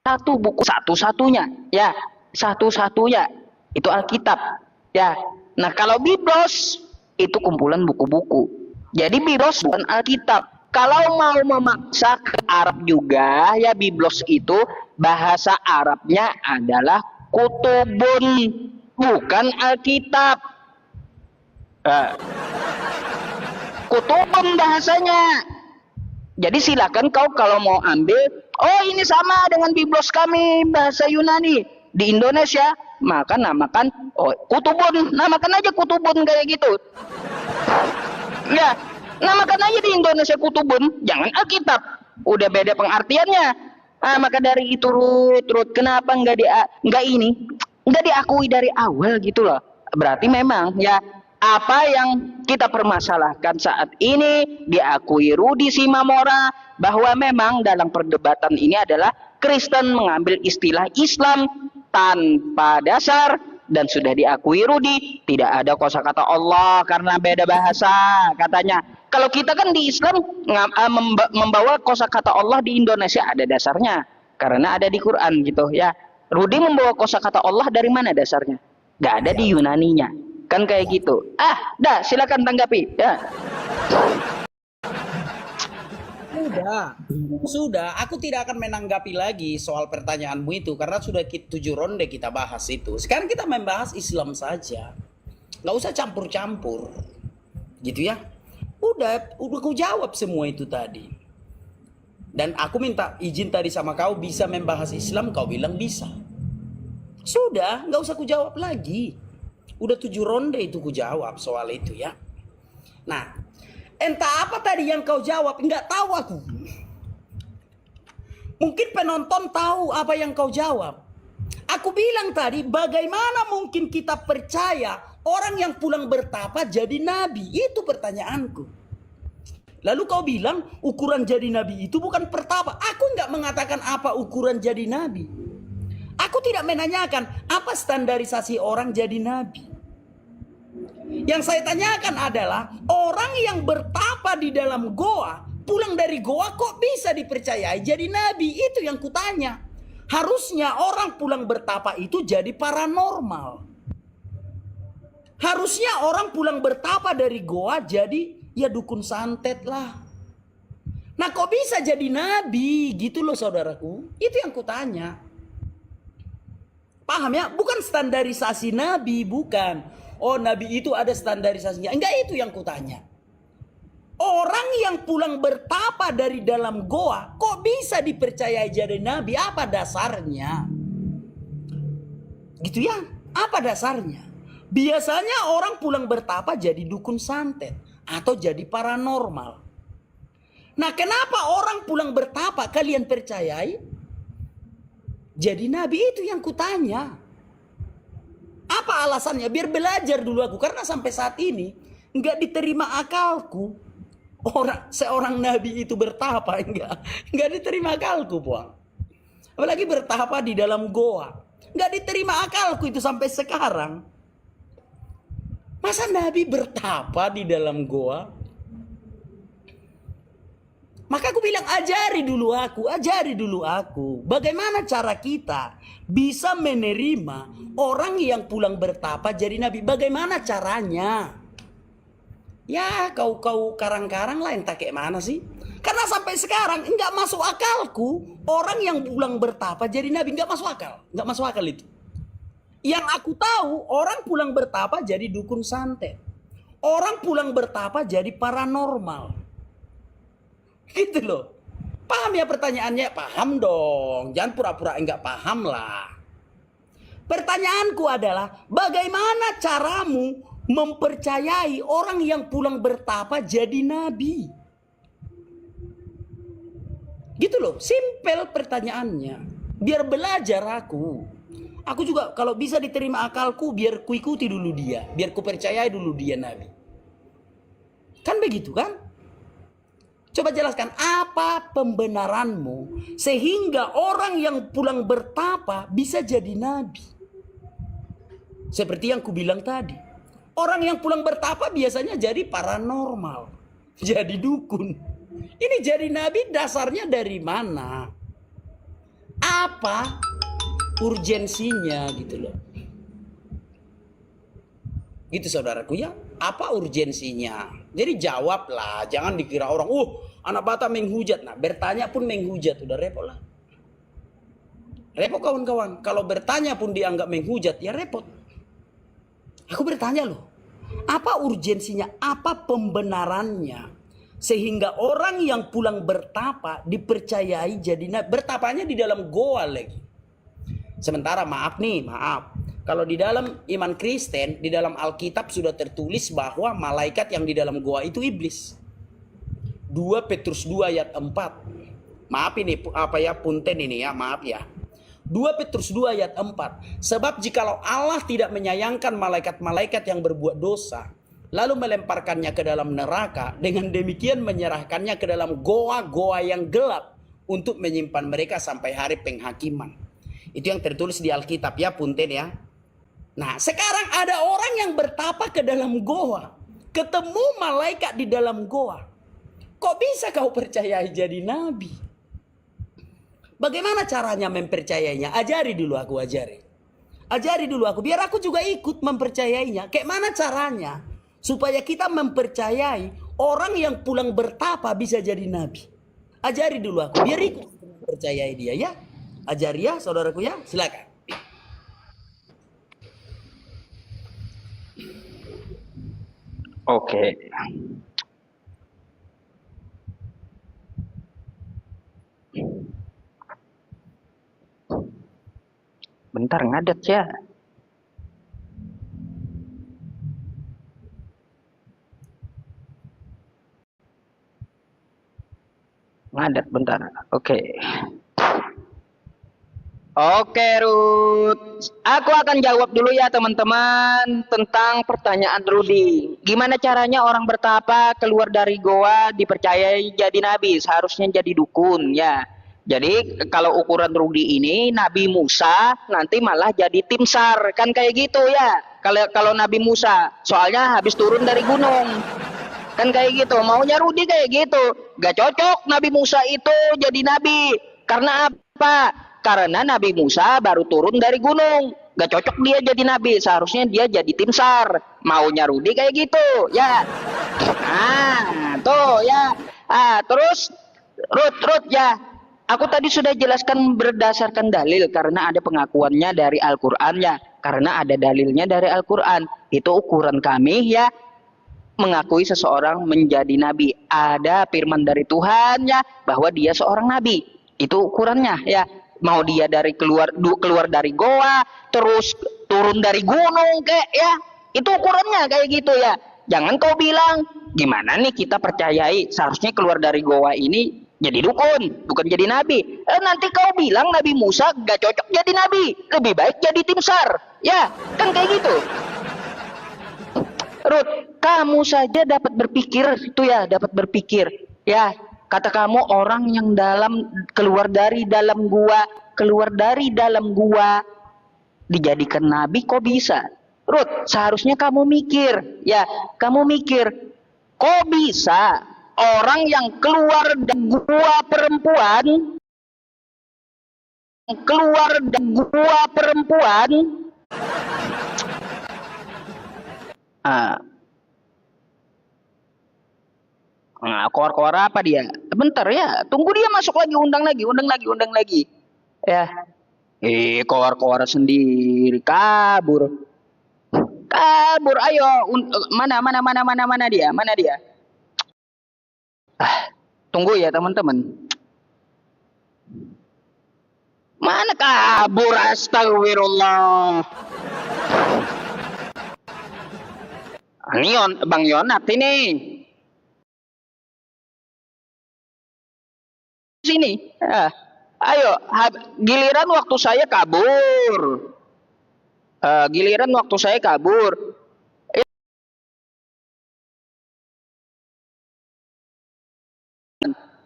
satu buku, satu-satunya, ya, satu-satunya itu Alkitab, ya. Nah, kalau Biblos itu kumpulan buku-buku. Jadi Biblos bukan Alkitab. Kalau mau memaksa ke Arab juga, ya, Biblos itu bahasa Arabnya adalah kutubun, bukan Alkitab. Kutubun bahasanya. Jadi silakan kau kalau mau ambil, oh ini sama dengan Biblos kami bahasa Yunani di Indonesia, maka namakan kutubun, namakan aja kutubun kayak gitu. Ya, namakan aja di Indonesia kutubun, jangan Alkitab. Udah beda pengertiannya. Maka dari itu Rut, kenapa nggak diakui dari awal gitu loh. Berarti memang ya apa yang kita permasalahkan saat ini diakui Rudi Simamora bahwa memang dalam perdebatan ini adalah Kristen mengambil istilah Islam tanpa dasar dan sudah diakui Rudi tidak ada kosakata Allah karena beda bahasa katanya. Kalau kita kan di Islam membawa kosakata Allah di Indonesia ada dasarnya karena ada di Quran gitu ya. Rudi membawa kosakata Allah dari mana dasarnya? Gak ada di Yunaninya. Kan kayak gitu. Dah, silakan tanggapi. Ya. Sudah. Aku tidak akan menanggapi lagi soal pertanyaanmu itu karena sudah 7 ronde kita bahas itu. Sekarang kita membahas Islam saja. Nggak usah campur-campur, gitu ya. Udah aku jawab semua itu tadi. Dan aku minta izin tadi sama kau bisa membahas Islam, kau bilang bisa. Sudah, nggak usah ku jawab lagi. Udah 7 ronde itu ku jawab soal itu ya. Nah, entah apa tadi yang kau jawab, nggak tahu aku. Mungkin penonton tahu apa yang kau jawab. Aku bilang tadi, bagaimana mungkin kita percaya orang yang pulang bertapa jadi nabi? Itu pertanyaanku. Lalu kau bilang ukuran jadi nabi itu bukan pertapa. Aku nggak mengatakan apa ukuran jadi nabi. Aku tidak menanyakan apa standarisasi orang jadi nabi. Yang saya tanyakan adalah orang yang bertapa di dalam goa, pulang dari goa kok bisa dipercayai jadi nabi? Itu yang kutanya. Harusnya orang pulang bertapa itu jadi paranormal. Harusnya orang pulang bertapa dari goa jadi ya dukun santet lah. Nah kok bisa jadi nabi gitu loh saudaraku? Itu yang kutanya. Paham ya? Bukan standarisasi nabi, bukan. Oh nabi itu ada standarisasinya. Enggak, itu yang kutanya. Orang yang pulang bertapa dari dalam goa kok bisa dipercayai jadi nabi? Apa dasarnya? Gitu ya? Apa dasarnya? Biasanya orang pulang bertapa jadi dukun santet atau jadi paranormal. Nah kenapa orang pulang bertapa kalian percayai jadi nabi? Itu yang kutanya. Apa alasannya? Biar belajar dulu aku. Karena sampai saat ini nggak diterima akalku. Seorang nabi itu bertapa. Nggak diterima akalku, Puang. Apalagi bertapa di dalam goa. Nggak diterima akalku itu sampai sekarang. Masa Nabi bertapa di dalam goa? Maka aku bilang ajari dulu aku. Bagaimana cara kita bisa menerima orang yang pulang bertapa jadi nabi? Bagaimana caranya? Ya kau karang-karang lah entah kayak mana sih. Karena sampai sekarang enggak masuk akalku orang yang pulang bertapa jadi nabi. Enggak masuk akal. Enggak masuk akal itu. Yang aku tahu orang pulang bertapa jadi dukun santet. Orang pulang bertapa jadi paranormal. Gitu loh. Paham ya pertanyaannya? Paham dong. Jangan pura-pura enggak paham lah. Pertanyaanku adalah bagaimana caramu mempercayai orang yang pulang bertapa jadi nabi? Gitu loh. Simpel pertanyaannya. Biar belajar aku. Aku juga kalau bisa diterima akalku biar ku ikuti dulu dia. Biar ku percayai dulu dia nabi. Kan begitu kan? Coba jelaskan apa pembenaranmu sehingga orang yang pulang bertapa bisa jadi nabi. Seperti yang ku bilang tadi. Orang yang pulang bertapa biasanya jadi paranormal. Jadi dukun. Ini jadi nabi dasarnya dari mana? Apa urgensinya gitu loh. Gitu saudaraku ya. Apa urgensinya? Jadi jawablah, jangan dikira orang, anak Batak menghujat. Nah, bertanya pun menghujat, udah repot lah. Repot kawan-kawan. Kalau bertanya pun dianggap menghujat, ya repot. Aku bertanya loh, apa urgensinya, apa pembenarannya? Sehingga orang yang pulang bertapa dipercayai jadi nabi. Bertapanya di dalam goa lagi. Sementara maaf. Kalau di dalam iman Kristen, di dalam Alkitab sudah tertulis bahwa malaikat yang di dalam goa itu iblis. 2 Petrus 2 ayat 4. Maaf ini punten ini ya, maaf ya. 2 Petrus 2 ayat 4. Sebab jikalau Allah tidak menyayangkan malaikat-malaikat yang berbuat dosa, lalu melemparkannya ke dalam neraka, dengan demikian menyerahkannya ke dalam goa-goa yang gelap untuk menyimpan mereka sampai hari penghakiman. Itu yang tertulis di Alkitab ya, punten ya. Nah, sekarang ada orang yang bertapa ke dalam goa. Ketemu malaikat di dalam goa. Kok bisa kau percayai jadi nabi? Bagaimana caranya mempercayainya? Ajari dulu aku, Ajari dulu aku, biar aku juga ikut mempercayainya. Kayak mana caranya? Supaya kita mempercayai orang yang pulang bertapa bisa jadi nabi. Ajari dulu aku, biar ikut mempercayai dia ya. Ajari ya saudaraku ya, silakan. Oke. Bentar ngadet ya. Ngadet bentar. Oke. Oke, Ruth. Aku akan jawab dulu ya teman-teman tentang pertanyaan Rudi. Gimana caranya orang bertapa keluar dari goa dipercayai jadi nabi? Seharusnya jadi dukun ya. Jadi kalau ukuran Rudi ini Nabi Musa nanti malah jadi tim SAR. Kan kayak gitu ya. Kalau Nabi Musa soalnya habis turun dari gunung. Kan kayak gitu. Maunya Rudi kayak gitu. Gak cocok Nabi Musa itu jadi nabi. Karena apa? Karena Nabi Musa baru turun dari gunung. Gak cocok dia jadi nabi. Seharusnya dia jadi tim SAR. Maunya Rudi kayak gitu ya. Tuh ya. Terus Ruth ya. Aku tadi sudah jelaskan berdasarkan dalil. Karena ada pengakuannya dari Al-Quran ya. Karena ada dalilnya dari Al-Quran. Itu ukuran kami ya. Mengakui seseorang menjadi nabi. Ada firman dari Tuhan ya. Bahwa dia seorang nabi. Itu ukurannya ya. Mau dia dari keluar dari goa, terus turun dari gunung kayak ya, itu ukurannya kayak gitu ya. Jangan kau bilang gimana nih kita percayai seharusnya keluar dari goa ini jadi dukun, bukan jadi nabi. Nanti kau bilang Nabi Musa gak cocok jadi nabi, lebih baik jadi tim SAR. Ya, kan kayak gitu. Ruth, kamu saja dapat berpikir itu ya, dapat berpikir ya. Kata kamu orang yang keluar dari dalam gua dijadikan nabi kok bisa? Ruth, seharusnya kamu mikir, ya, kamu mikir, kok bisa orang yang keluar dari gua perempuan, ah, keluar apa dia? Bentar ya, tunggu dia masuk lagi, undang lagi, ya. Keluar sendiri, kabur, ayo, mana dia? Tunggu ya teman-teman. Mana kabur, astagfirullah. Ini Bang Yonat ini. Sini. Ayo, giliran waktu saya kabur.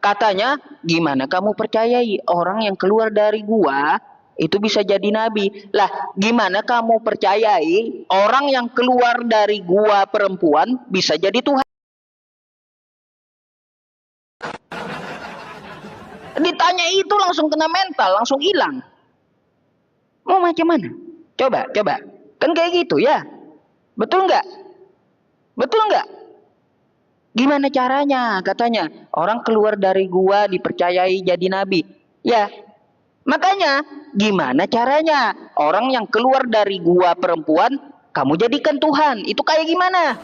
Katanya, gimana kamu percayai orang yang keluar dari gua itu bisa jadi nabi? Lah, gimana kamu percayai orang yang keluar dari gua perempuan bisa jadi Tuhan? Ditanya itu langsung kena mental, langsung hilang. Mau macam mana? Coba. Kan kayak gitu ya. Betul nggak? Gimana caranya? Katanya orang keluar dari gua dipercayai jadi nabi. Ya, makanya gimana caranya orang yang keluar dari gua perempuan kamu jadikan Tuhan? Itu kayak gimana?